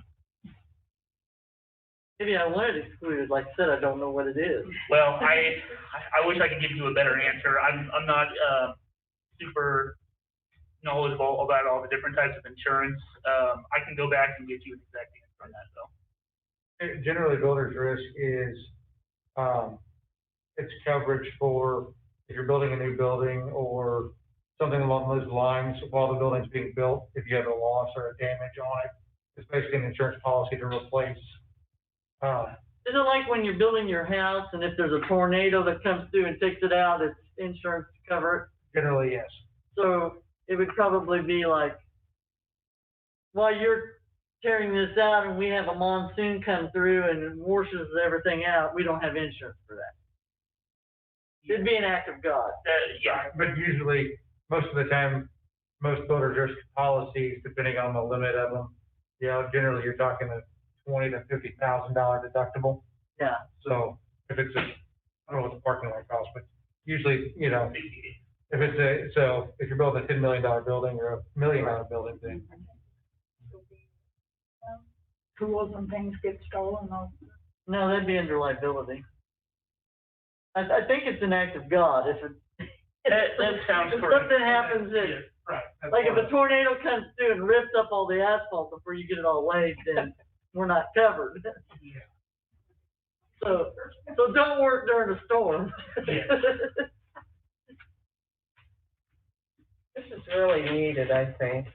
Maybe I want it excluded. Like I said, I don't know what it is. Well, I wish I could give you a better answer. I'm not super knowledgeable about all the different types of insurance. I can go back and get you an exact answer on that though. Generally, builder's risk is, it's coverage for if you're building a new building or something along those lines while the building's being built, if you have a loss or a damage on it. It's basically an insurance policy to replace, Is it like when you're building your house and if there's a tornado that comes through and takes it out, it's insurance to cover it? generally, yes. So it would probably be like, while you're tearing this out and we have a monsoon come through and washes everything out, we don't have insurance for that. It'd be an act of God. Yeah, But usually, most of the time, most builders risk policies, depending on the limit of them, you know, generally you're talking a $20,000 to $50,000 deductible. Yeah. So if it's I don't know what the parking lot costs, but usually, you know, if you're building a $10 million building or a $1 million building, then Tools and things get stolen, No, that'd be under liability. I think it's an act of God if it. that sounds If correct. something happens that, Yeah, right. like if a tornado comes through and rips up all the asphalt before you get it all laid, then we're not covered. So don't work during a storm. This is really needed, I think.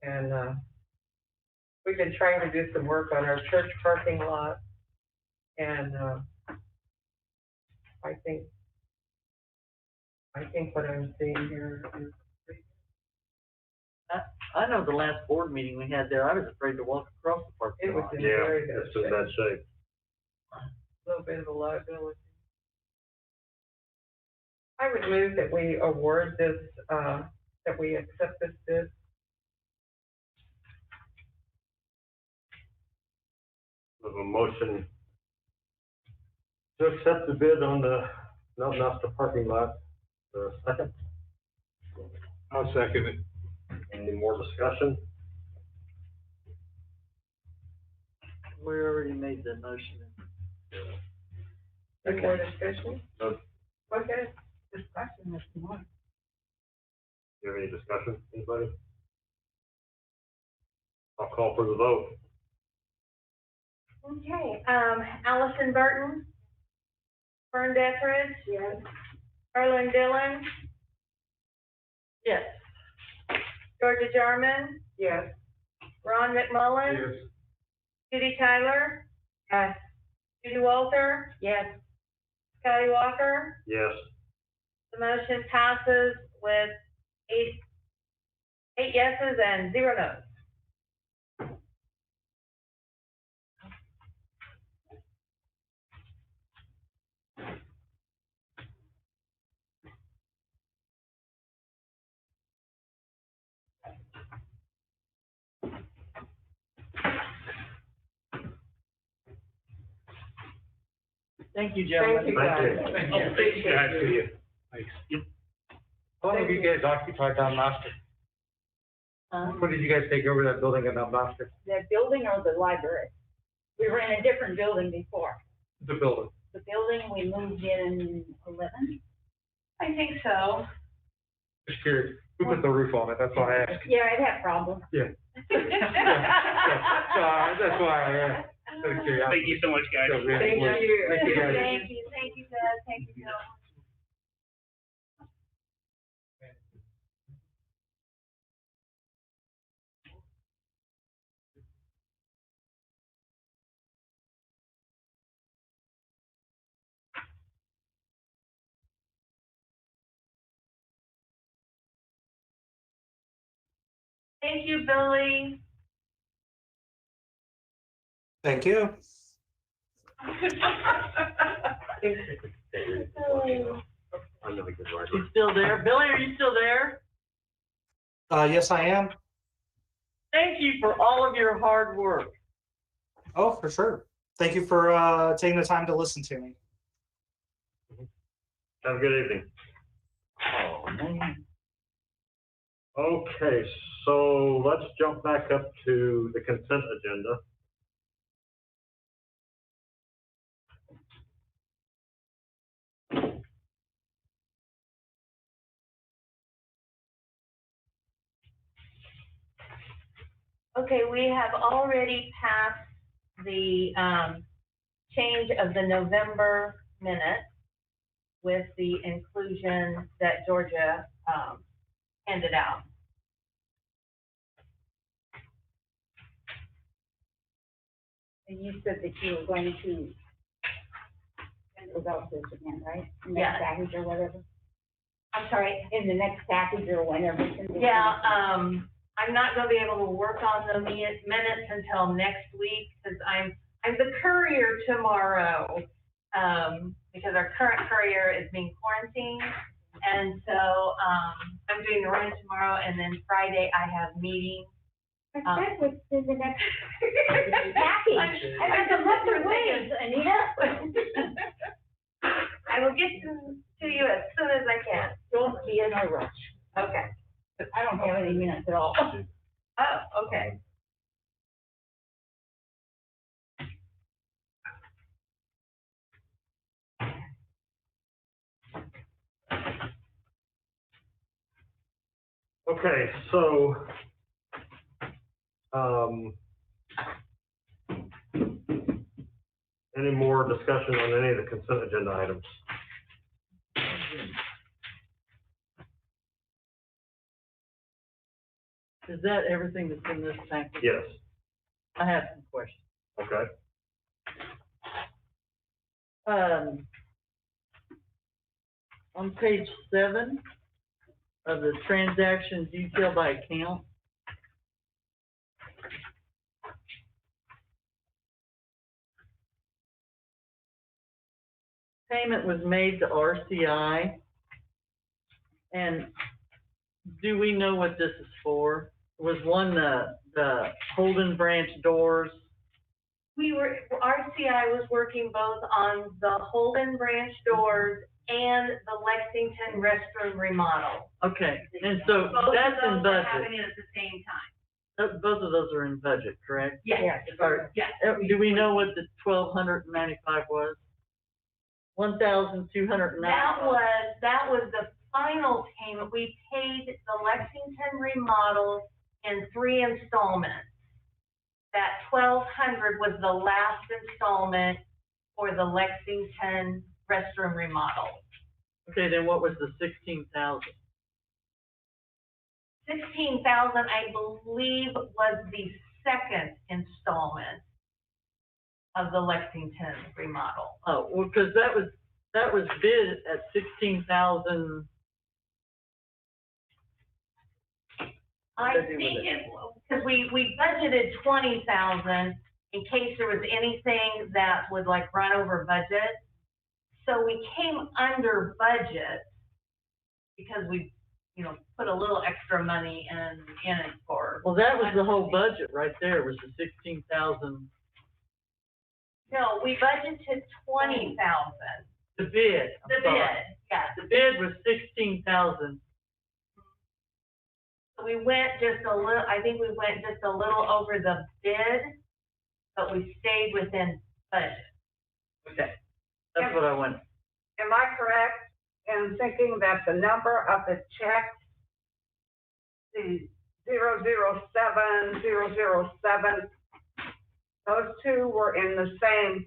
And, we've been trying to do some work on our church parking lot. And, I think what I'm seeing here is I know the last board meeting we had there, I was afraid to walk across the parking It was lot. in Yeah, very good it's in shape. bad shape. A little bit of a liability. I would move that we award this, that we accept this bid. We have a motion to accept the bid on the Mount Nostra parking lot. Second? I'll second it. Any more discussion? We already made the motion. Any more discussion? No. Okay. discussion this morning. Do you have any discussion, anybody? I'll call for the vote. Okay, Allison Burton. Fern Deatherage. Yes. Arlen Dillon. Yes. Georgia Jarman. Yes. Ron McMullen. yes. Judy Tyler. Yes. Judy Walter. Yes. Scotty Walker. Yes. The motion passes with eight yeses and 0 noes. Thank you, gentlemen. Thank you, Thank guys. you. Thank I appreciate you. How long have you guys occupied Mount Nostra? When did you guys take over that building at Mount Nostra? The building or the library? We were in a different building before. The building. The building, we moved in 11. I think so. Just curious. Who put the roof on it? That's why I asked. Yeah, it had problems. Yeah. That's why I asked. Out of curiosity. Thank you so much, guys. So, yeah, Thank we're- you. Thank you, guys. Thank you, Doug, thank you, Bill. Thank you, Billy. Thank you. I'm gonna get right. She's still there. Billy, are you still there? Yes, I am. Thank you for all of your hard work. Oh, for sure. Thank you for taking the time to listen to me. Have a good evening. Oh, man. Okay, so let's jump back up to the consent agenda. Okay, we have already passed the, change of the November minutes with the inclusion that Georgia, handed out. And you said that you were going to send those out to us again, right? In the Yes. next package or whatever, I'm sorry? in the next package or whenever. Yeah, I'm not gonna be able to work on the minutes until next week, because I'm the courier tomorrow. Because our current courier is being quarantined, and so, I'm doing the run tomorrow, and then Friday I have meetings. That's what's in the next package. That's a month away, Anita. I will get to you as soon as I can. Don't be in a rush. Okay. I don't have any minutes at all. Oh, okay. Okay, so, any more discussion on any of the consent agenda items? Is that everything that's in this package? Yes, I have some questions. okay. On page 7 of the transaction detail by account, payment was made to RCI, and do we know what this is for? Was one the Holden Branch doors? RCI was working both on the Holden Branch doors and the Lexington restroom remodel. Okay, and so Both that's of in those are budget. happening at the same time. Both of those are in budget, correct? Yes. Or, Yes. do we know what the 1,295 was? 1,295. That was the final payment. We paid the Lexington remodel in 3 installments. That 1,200 was the last installment for the Lexington restroom remodel. Okay, then what was the 16,000? 16,000, I believe, was the second installment of the Lexington remodel. Oh, well, because that was bid at 16,000. I think because we budgeted 20,000 in case there was anything that would like run over budget. So we came under budget because we, put a little extra money in it for. Well, that was the whole budget right there, was the 16,000. No, we budgeted 20,000. The bid. I'm The sorry. bid, yeah. The bid was 16,000. We went just a little, I think we went just a little over the bid, but we stayed within budget. Okay, that's what I wanted. Am I correct in thinking that the number of the checks, the 007, those two were in the same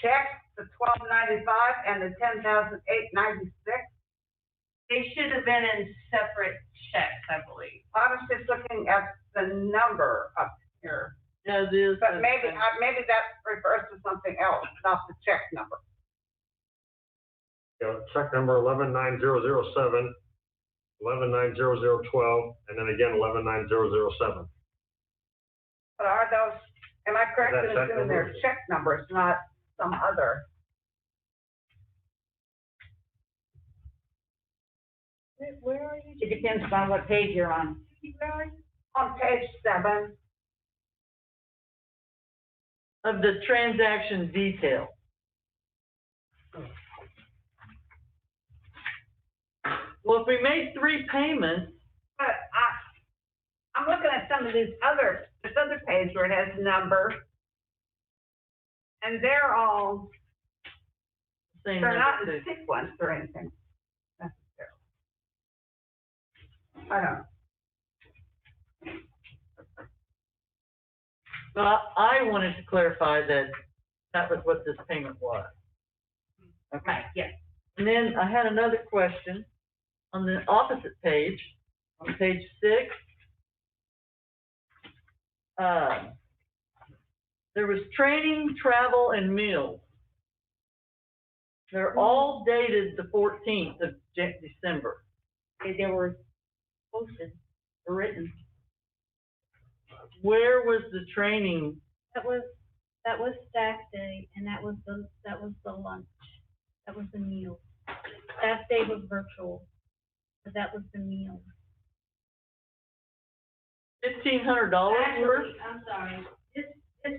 check, the 1,295 and the 10,896? They should have been in separate checks, I believe. I was just looking at the number up here, Yeah, it is. but maybe that refers to something else, not the check number. Check number 119007, 119012, and then again 119007. But are those, am I correct Is that in check assuming they're numbers? check numbers, not some other? Where are you? It depends upon what page you're on. Where are you? On page 7. Of the transaction detail. Well, if we made 3 payments, But I'm looking at some of this other page where it has numbers. And they're all, same they're not number in too. sequence or anything necessarily. I don't know. So I wanted to clarify that that was what this payment was. Okay. Right, yes. And then I had another question on the opposite page, on page 6. There was training, travel, and meals. They're all dated the 14th of December. They were posted, written. Where was the training? That was staff day, and that was the lunch. That was the meal. Staff day was virtual, but that was the meal. $1,500 worth? I'm sorry, this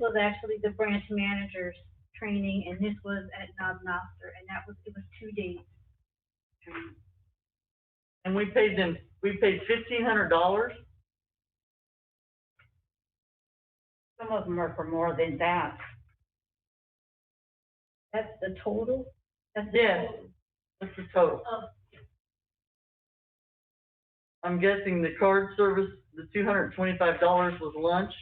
was actually the branch manager's training, and this was at Knob Noster, and it was 2 days. And we paid $1,500? Some of them are for more than that. That's the total? That's the Yes. total. What's the total? Oh. I'm guessing the card service, the $225 was lunch?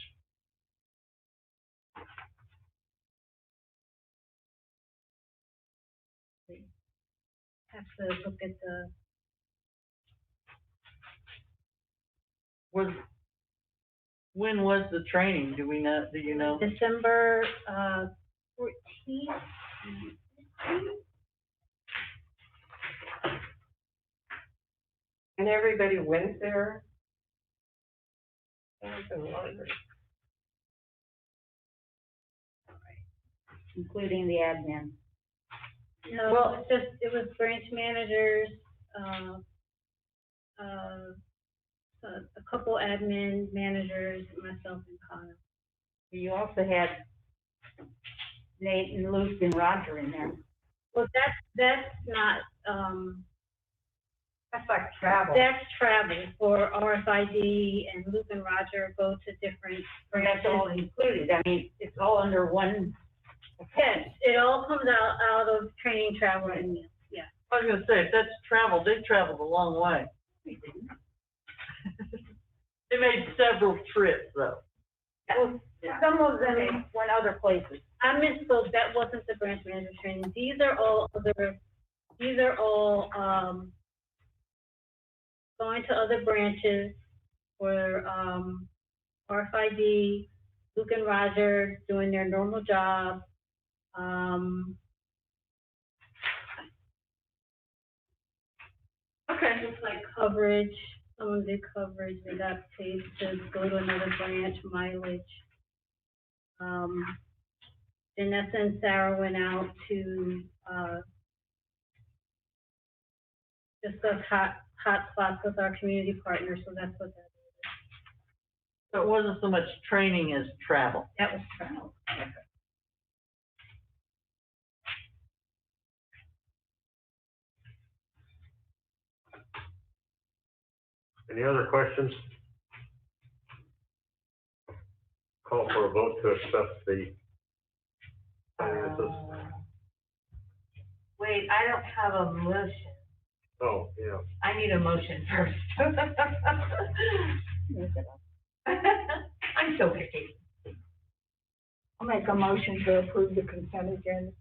Have to look at When was the training? Do you know? December, 14th. And everybody went there? Including the admin. No, Well- it was branch managers, a couple admin managers, myself and Kyle. You also had Nate and Luke and Roger in there. Well, that's not, That's like travel. that's travel for RFID, and Luke and Roger go to different And that's all branches. included. I mean, it's all under one. Yes, it all comes out of training, travel, and meals, yeah. I was gonna say, if that's travel, they traveled a long way. They made several trips, though. Well, some of them went other places. I misspoke, that wasn't the branch manager training, these are all going to other branches for, RFID, Luke and Roger doing their normal job. Okay. Just like coverage, someone did coverage, they got paid to go to another branch, mileage. Vanessa and Sarah went out to, discuss hot spots with our community partners, so that's what that is. So it wasn't so much training as travel. That was travel. Any other questions? Call for a vote to accept the finances. Wait, I don't have a motion. Oh, yeah. I need a motion first. I'm so picky. I'll make a motion to approve the consent agenda.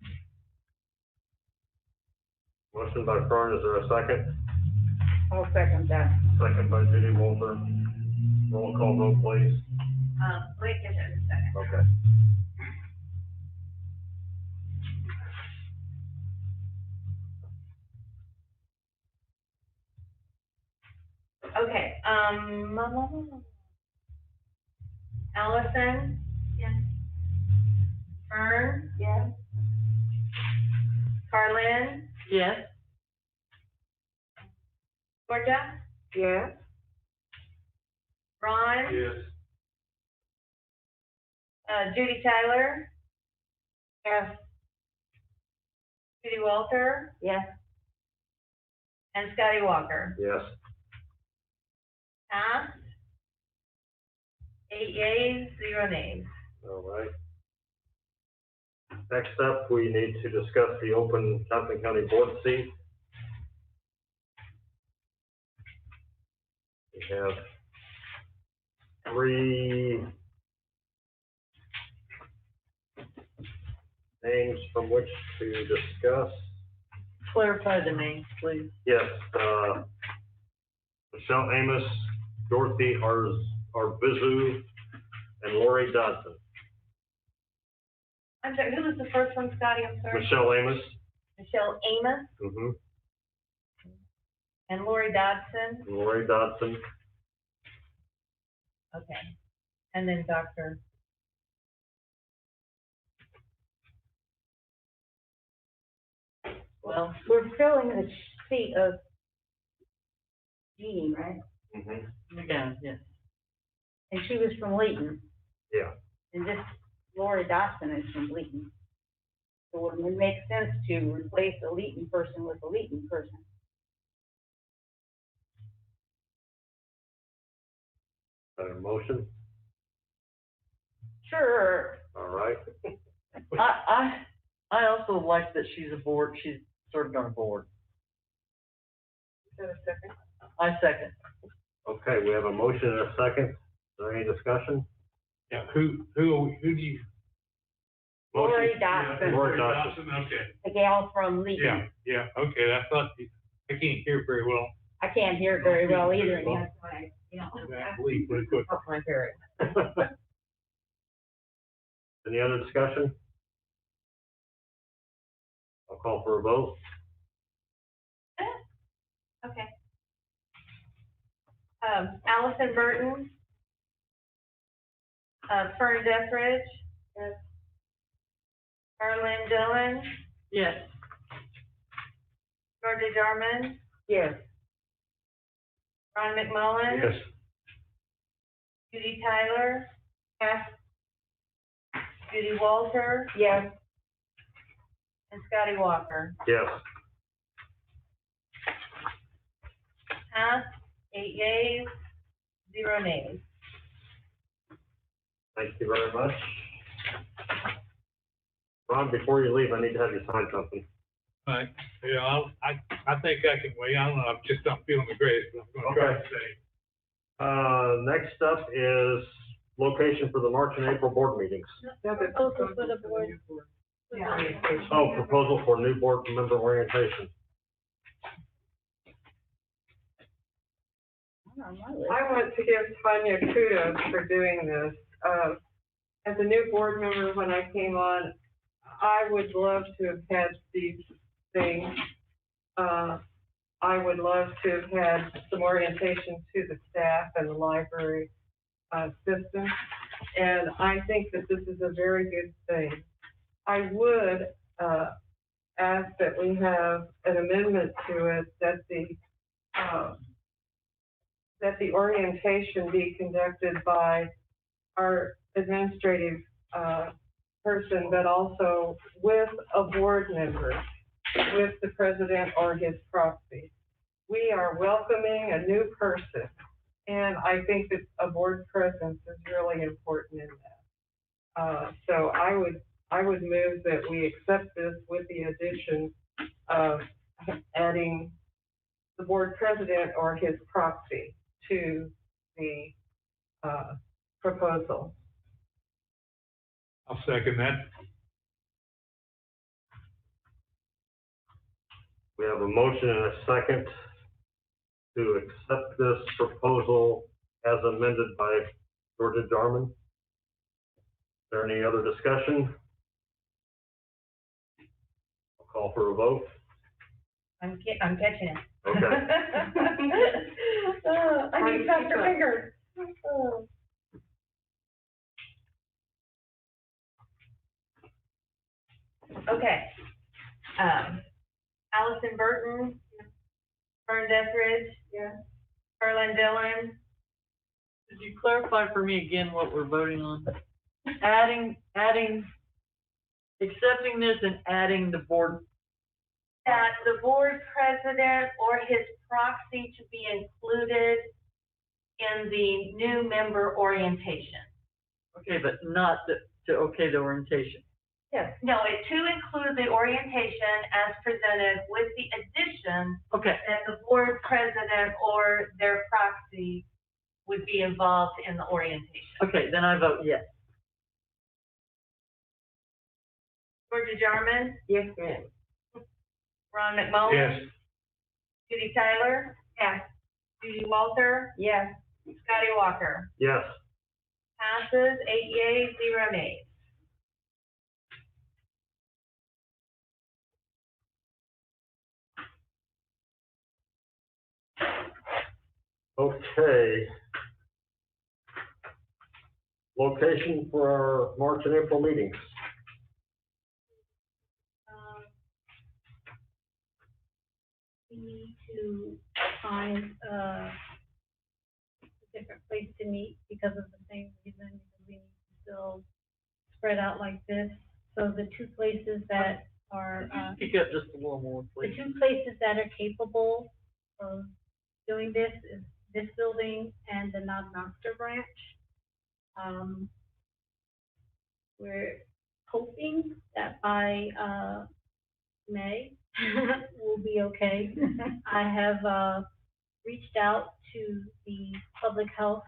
Motion by Fern, is there a second? I'll second that. Second by Judy Wolfer. Roll call vote, please. Wait just a second. Okay. Okay, Allison? Yes. Fern? Yes. Carlin? Yes? Georgia? Yes? Ron? Yes. Judy Tyler? Yes. Judy Walter? Yes. And Scotty Walker? Yes. Passed. 8 yeas, 0 nays. All right. Next up, we need to discuss the open Johnson County board seat. We have 3 names from which to discuss. Clarify the names, please. Yes, Michelle Amos, Dorothy Arbizu, and Lori Dodson. I'm sorry, who was the first one, Scotty? I'm sorry. Michelle Amos. Michelle Amos Mm-hmm. and Lori Dodson. Lori Dodson. Okay. And then Dr. Well, We're filling the seat of Jeannie, right? Mm-hmm. yeah, yes. And she was from Leeton, Yeah. and this Lori Dawson is from Leeton. So it would make sense to replace a Leeton person with a Leeton person. Motion? Sure. All right. I also like that she's served on a board. Is that a second? I second. Okay, we have a motion and a second. Is there any discussion? Yeah, who do you? Lori Motion. Dodson, Lori Dodson. Okay, the gal from Leeton. yeah, okay, I thought, I can't hear very well. I can't hear it very well either, and that's why, That leak pretty quick. Up my hearing. Any other discussion? I'll call for a vote. Okay. Allison Burton. Fern Deathridge. Yes. Erlyn Dillon. Yes. Georgia Jarman. Yes. Ron McMullen. Yes. Judy Tyler. Yes. Judy Walter. Yes. And Scotty Walker. Yes. Huh? 8 yeas, 0 nays. Thank you very much. Ron, before you leave, I need to have you sign something. Right, yeah, I think I can wait, I don't know, I'm just not feeling the greatest, but I'm gonna try to Okay. stay. Next up is location for the March and April board meetings. Proposal for the board. Yeah. Oh, proposal for new board member orientation. I want to give Tanya kudos for doing this. As a new board member, when I came on, I would love to have had these things. I would love to have had some orientation to the staff and the library, system. And I think that this is a very good thing. I would, ask that we have an amendment to it that the orientation be conducted by our administrative, person, but also with a board member, with the president or his proxy. We are welcoming a new person, and I think that a board presence is really important in that. So I would move that we accept this with the addition of adding the board president or his proxy to the, proposal. I'll second that. We have a motion and a second to accept this proposal as amended by Georgia Jarman. Is there any other discussion? I'll call for a vote. I'm catching it. Okay. I need faster fingers. Okay. Allison Burton. Fern Deathridge. Yeah. Erlyn Dillon. Could you clarify for me again what we're voting on? Accepting this and adding the board. That the board president or his proxy to be included in the new member orientation. Okay, but not to okay the orientation. Yes. No, to include the orientation as presented with the addition Okay, that the board president or their proxy would be involved in the orientation. okay, then I vote yes. Georgia Jarman, Yes, ma'am. Ron McMullen. Yes. Judy Tyler. Yes. Judy Walter. Yes. Scotty Walker. Yes. Passes 8 yeas, 0 nays. Okay. Location for our March and April meetings. We need to find a different place to meet because of the same reason, because we need to still spread out like this. So the two places that are, Speak up just a little more, the please. two places that are capable of doing this is this building and the Knob-Noster branch. We're hoping that by, May, we'll be okay. I have, reached out to the public health,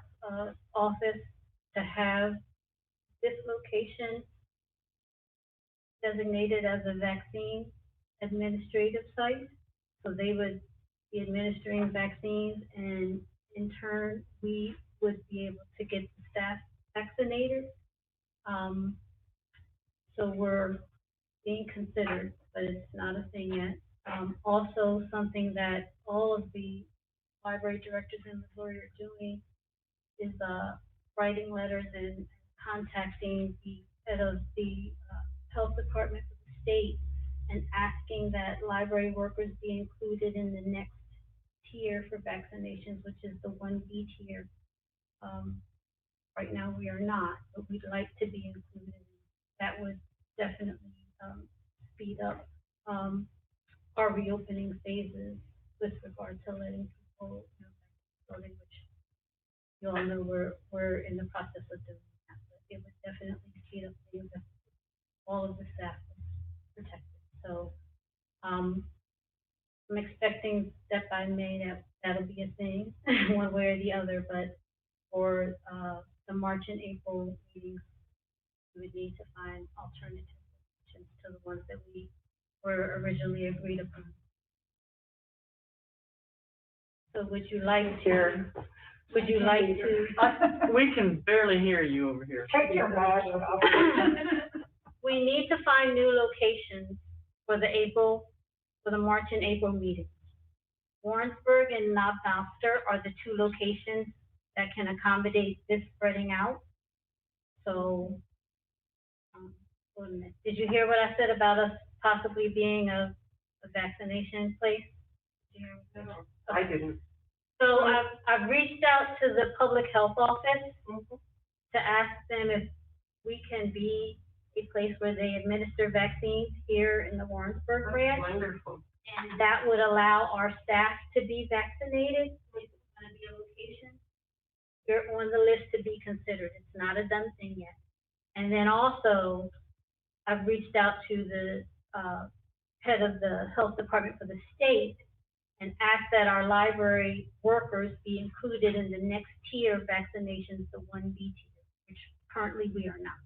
office to have this location designated as a vaccine administrative site. So they would be administering vaccines, and in turn, we would be able to get the staff vaccinated. So we're being considered, but it's not a thing yet. Also, something that all of the library directors in Missouri are doing is writing letters and contacting the head of the health department of the state and asking that library workers be included in the next tier for vaccinations, which is the 1B tier. Right now we are not, but we'd like to be included. That would definitely speed up our reopening phases with regard to letting people, you know, building, which you all know we're in the process of doing that. But it would definitely speed up things if all of the staff was protected. So I'm expecting that by May that'll be a thing, one way or the other. But for the March and April meetings, we would need to find alternative solutions to the ones that we were originally agreed upon. So would you like to, We can barely hear you over here. Take your mask off. we need to find new locations for the March and April meetings. Warrensburg and Knob-Noster are the two locations that can accommodate this spreading out. So, wait a minute. Did you hear what I said about us possibly being a vaccination place? Did you hear me? I didn't. So I've reached out to the public health office to ask them if we can be a place where they administer vaccines here in the Warrensburg branch. Wonderful. And that would allow our staff to be vaccinated. It's going to be a location. You're on the list to be considered. It's not a done thing yet. And then also, I've reached out to the head of the health department for the state and asked that our library workers be included in the next tier of vaccinations, the 1B tier, which currently we are not.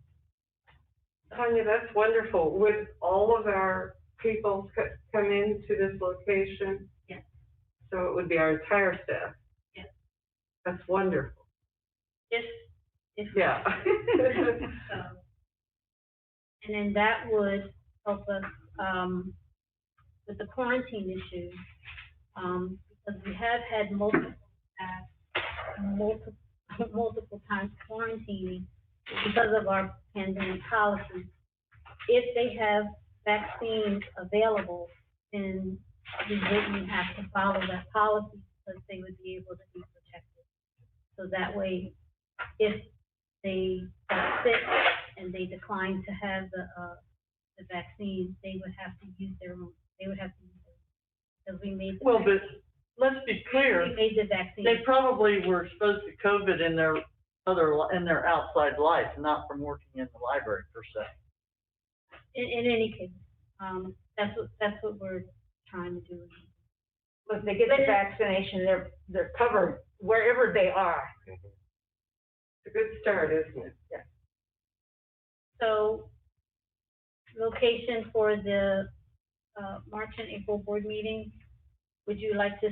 Tanya, that's wonderful. Would all of our people come into this location? Yes. So it would be our entire staff? Yes. That's wonderful. If Yeah. So, and then that would help us with the quarantine issue, because we have had multiple staff, multiple times quarantining because of our pandemic policy. If they have vaccines available, then we wouldn't have to follow that policy because they would be able to be protected. So that way, if they got sick and they declined to have the vaccine, they would have to use their own. They would have to use their own. Because we made the Well, vaccine. but let's be clear, We made the vaccine. they probably were exposed to COVID in their outside life, not from working in the library per se. In any case, that's what we're trying to do. If they get the vaccination, they're covered wherever they are. It's a good start, isn't it? So location for the, March and April board meetings, would you like to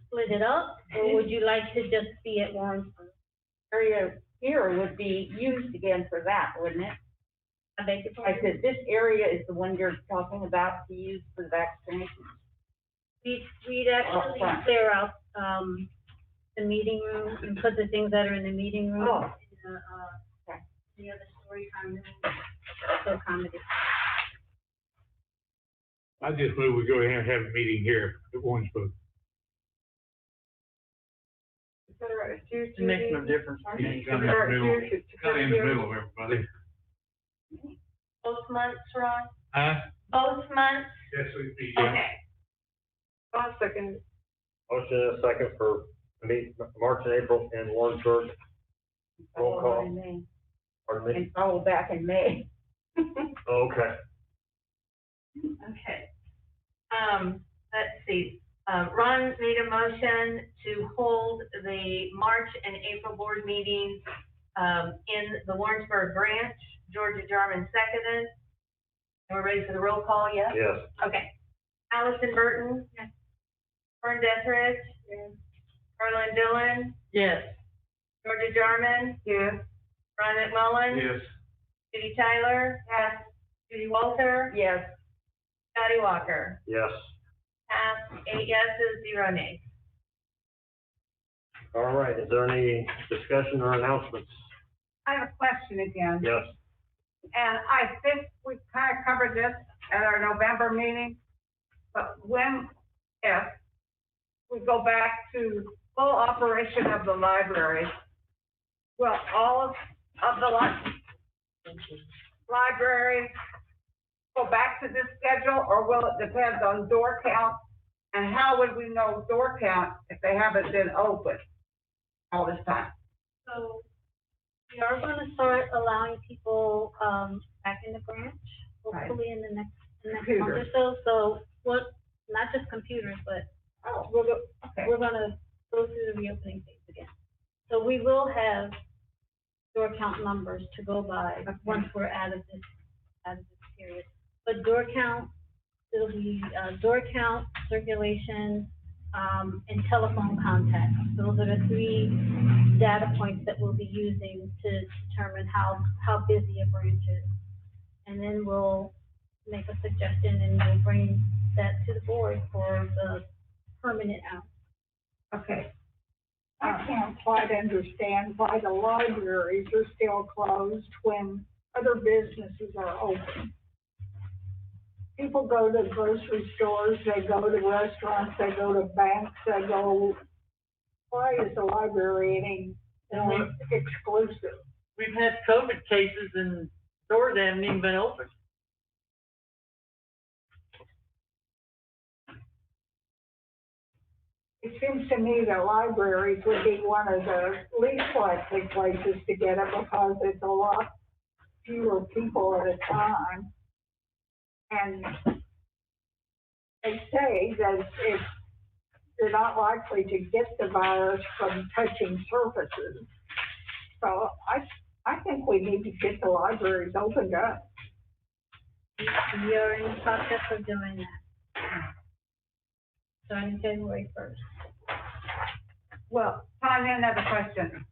split it up, or would you like to just be at Warrensburg? Area here would be used again for that, wouldn't it? I beg your I pardon? said, this area is the one you're talking about to use for the vaccination. We'd actually front. clear out, the meeting room and put the things that are in the meeting room. Oh. In the, Okay. the other story time room, to accommodate. I just move we go ahead and have a meeting here at Warrensburg. Is there a huge? It makes no difference to me. Is there a huge? of everybody. Both months, Ron? Huh? Both months? Yes, we'd be, Okay. I'll second. Motion and a second for March and April in Warrensburg. Roll call. In May. Pardon me? And follow back in May. Oh, okay. Okay. Let's see, Ron made a motion to hold the March and April board meetings, in the Warrensburg branch. Georgia Jarman seconded. And we're ready for the roll call, yes? Yes. Okay. Allison Burton? Yes. Vern Deatherage? Yes. Carlin Dillon? Yes. Georgia Jarman? Yes. Ron McMullen? yes. Judy Tyler? Yes. Judy Walter? Yes. Scotty Walker? Yes. Passed, 8 yeses, 0 nays. All right. Is there any discussion or announcements? I have a question again. Yes. And I think we kind of covered this at our November meeting, but if we go back to full operation of the library, will all of the library go back to this schedule, or will it depend on door count? And how would we know door count if they haven't been open all this time? So we are gonna start allowing people, back in the branch, hopefully in the next month or Computers. so. So, what, not just computers, but Oh, okay. we're gonna go through the reopening phase again. So we will have door count numbers to go by once we're out of this period. But door count, it'll be, door count, circulation, and telephone contacts. Those are the 3 data points that we'll be using to determine how busy a branch is. And then we'll make a suggestion and we'll bring that to the board for the permanent out. Okay. I can't quite understand why the libraries are still closed when other businesses are open. People go to grocery stores, they go to restaurants, they go to banks, why is the library any more exclusive? We've had COVID cases and doors haven't even been open. It seems to me that libraries would be one of the least likely places to get it because it's a lot fewer people at a time. And they say that you're not likely to get the virus from touching surfaces. So I think we need to get the libraries opened up. We are in the process of doing that. Starting January 1st. Well, Tanya, another question.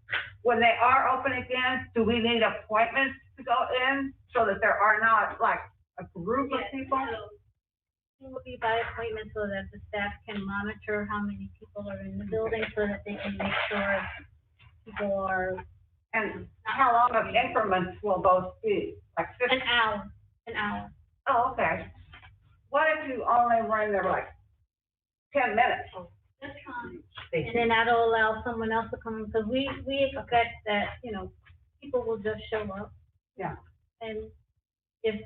When they are open again, do we need appointments to go in so that there are not like a group of people? It will be by appointment so that the staff can monitor how many people are in the building so that they can make sure people are. And how long of increments will those be? Like 50? An hour. Oh, okay. What if you only run there like 10 minutes? That's fine. And then that'll allow someone else to come, because we expect that, people will just show up. Yeah. And if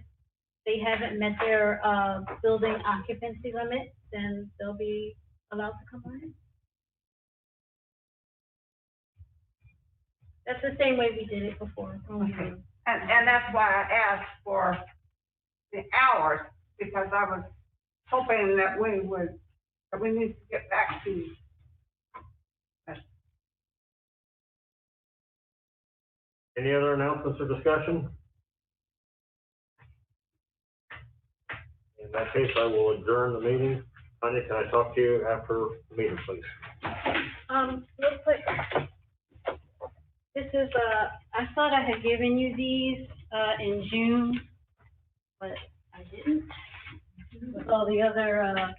they haven't met their, building occupancy limit, then they'll be allowed to come in. That's the same way we did it before. Okay. And that's why I asked for the hours, because I was hoping that we need to get back to. Any other announcements or discussion? In that case, I will adjourn the meeting. Tanya, can I talk to you after the meeting, please? Real quick. This is, I thought I had given you these, in June, but I didn't. With all the other,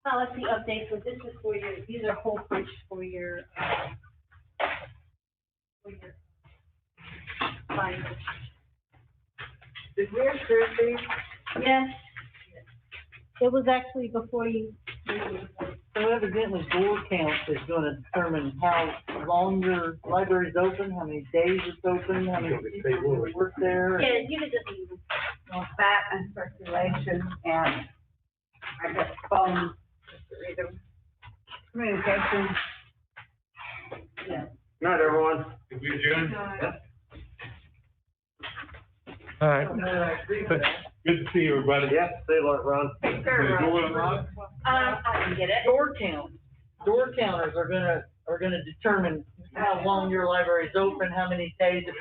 policy updates, but this is for your, these are whole punch for your findings. Did we approve these? Yes. It was actually before you. So evidently door count is gonna determine how long your library's open, how many days it's open, how many people who work there. Yeah, you could just leave them. Well, that and circulation and, I guess, phone, just to read them. Communication. Yeah. Good night, everyone. Did we adjourn? Yeah. All right. Good to see you, everybody. Yes, see you, Ron. Take care, Ron. I can get it. Door counters are gonna determine how long your library's open, how many days it's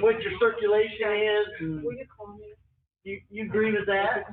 what your circulation is, and Will you call me? you agree with that?